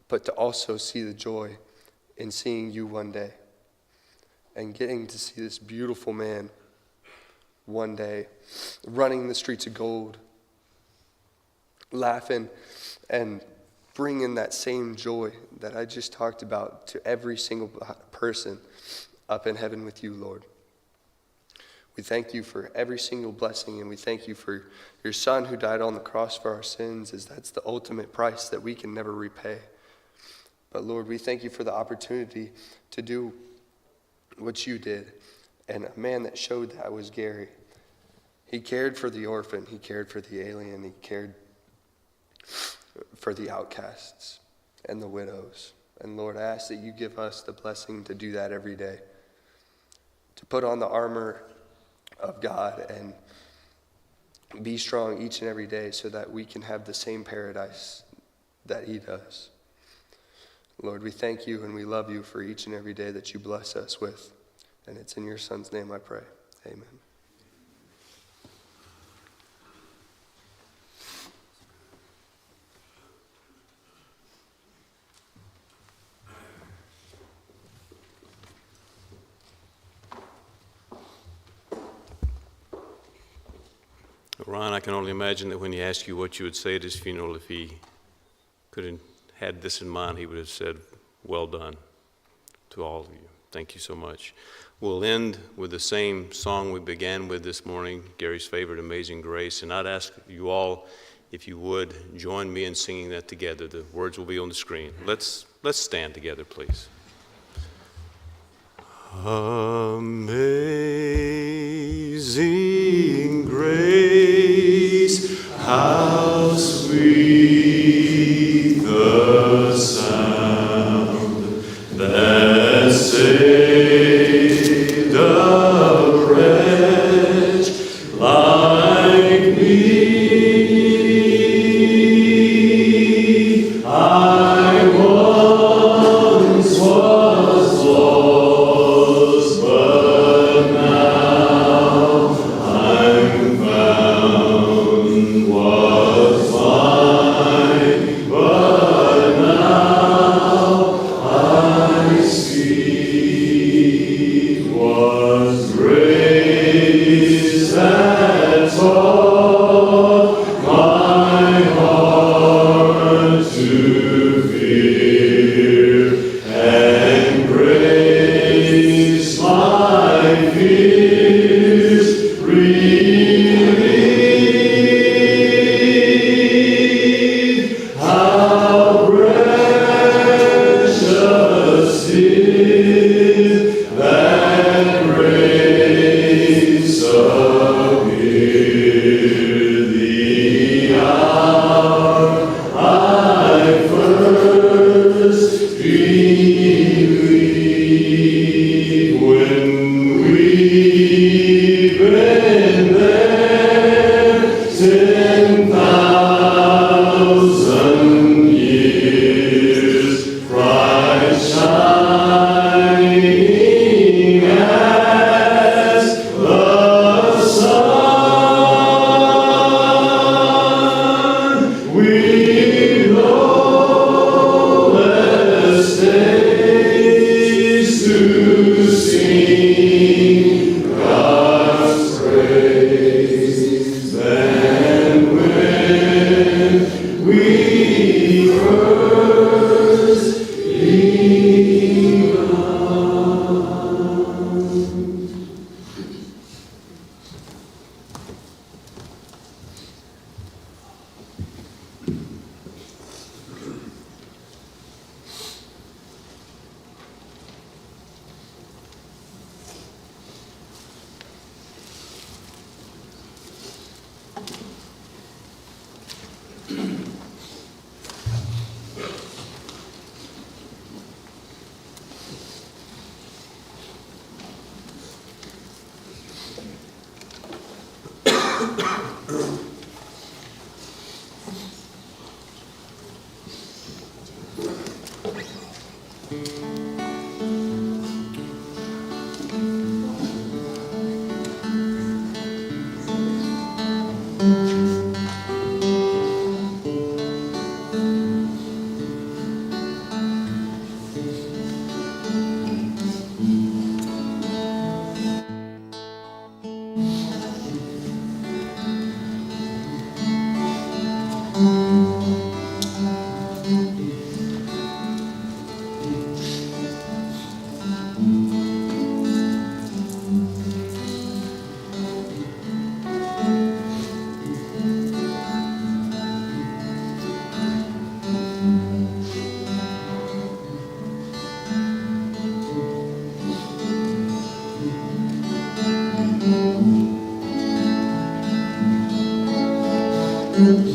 but to also see the joy in seeing you one day and getting to see this beautiful man one day running the streets of gold, laughing and bring in that same joy that I just talked about to every single person up in heaven with you, Lord. We thank you for every single blessing, and we thank you for your Son who died on the cross for our sins, as that's the ultimate price that we can never repay. But Lord, we thank you for the opportunity to do what you did. And a man that showed that was Gary. He cared for the orphan, he cared for the alien, he cared for the outcasts and the widows. And Lord, I ask that you give us the blessing to do that every day, to put on the armor of God and be strong each and every day so that we can have the same paradise that he does. Lord, we thank you and we love you for each and every day that you bless us with. And it's in your Son's name I pray. Amen. Ron, I can only imagine that when he asked you what you would say at his funeral, if he could have had this in mind, he would have said, well done to all of you. Thank you so much. We'll end with the same song we began with this morning, Gary's favorite, Amazing Grace. And I'd ask you all, if you would, join me in singing that together. The words will be on the screen. Let's stand together, please. Amazing grace, how sweet the sound that saved a wretch like me. I once was lost, but now I'm found. Was blind, but now I see. 'Twas grace that taught my heart to fear, and grace my fears relieved. How precious is that grace appeared the hour I first believed. When we Amen.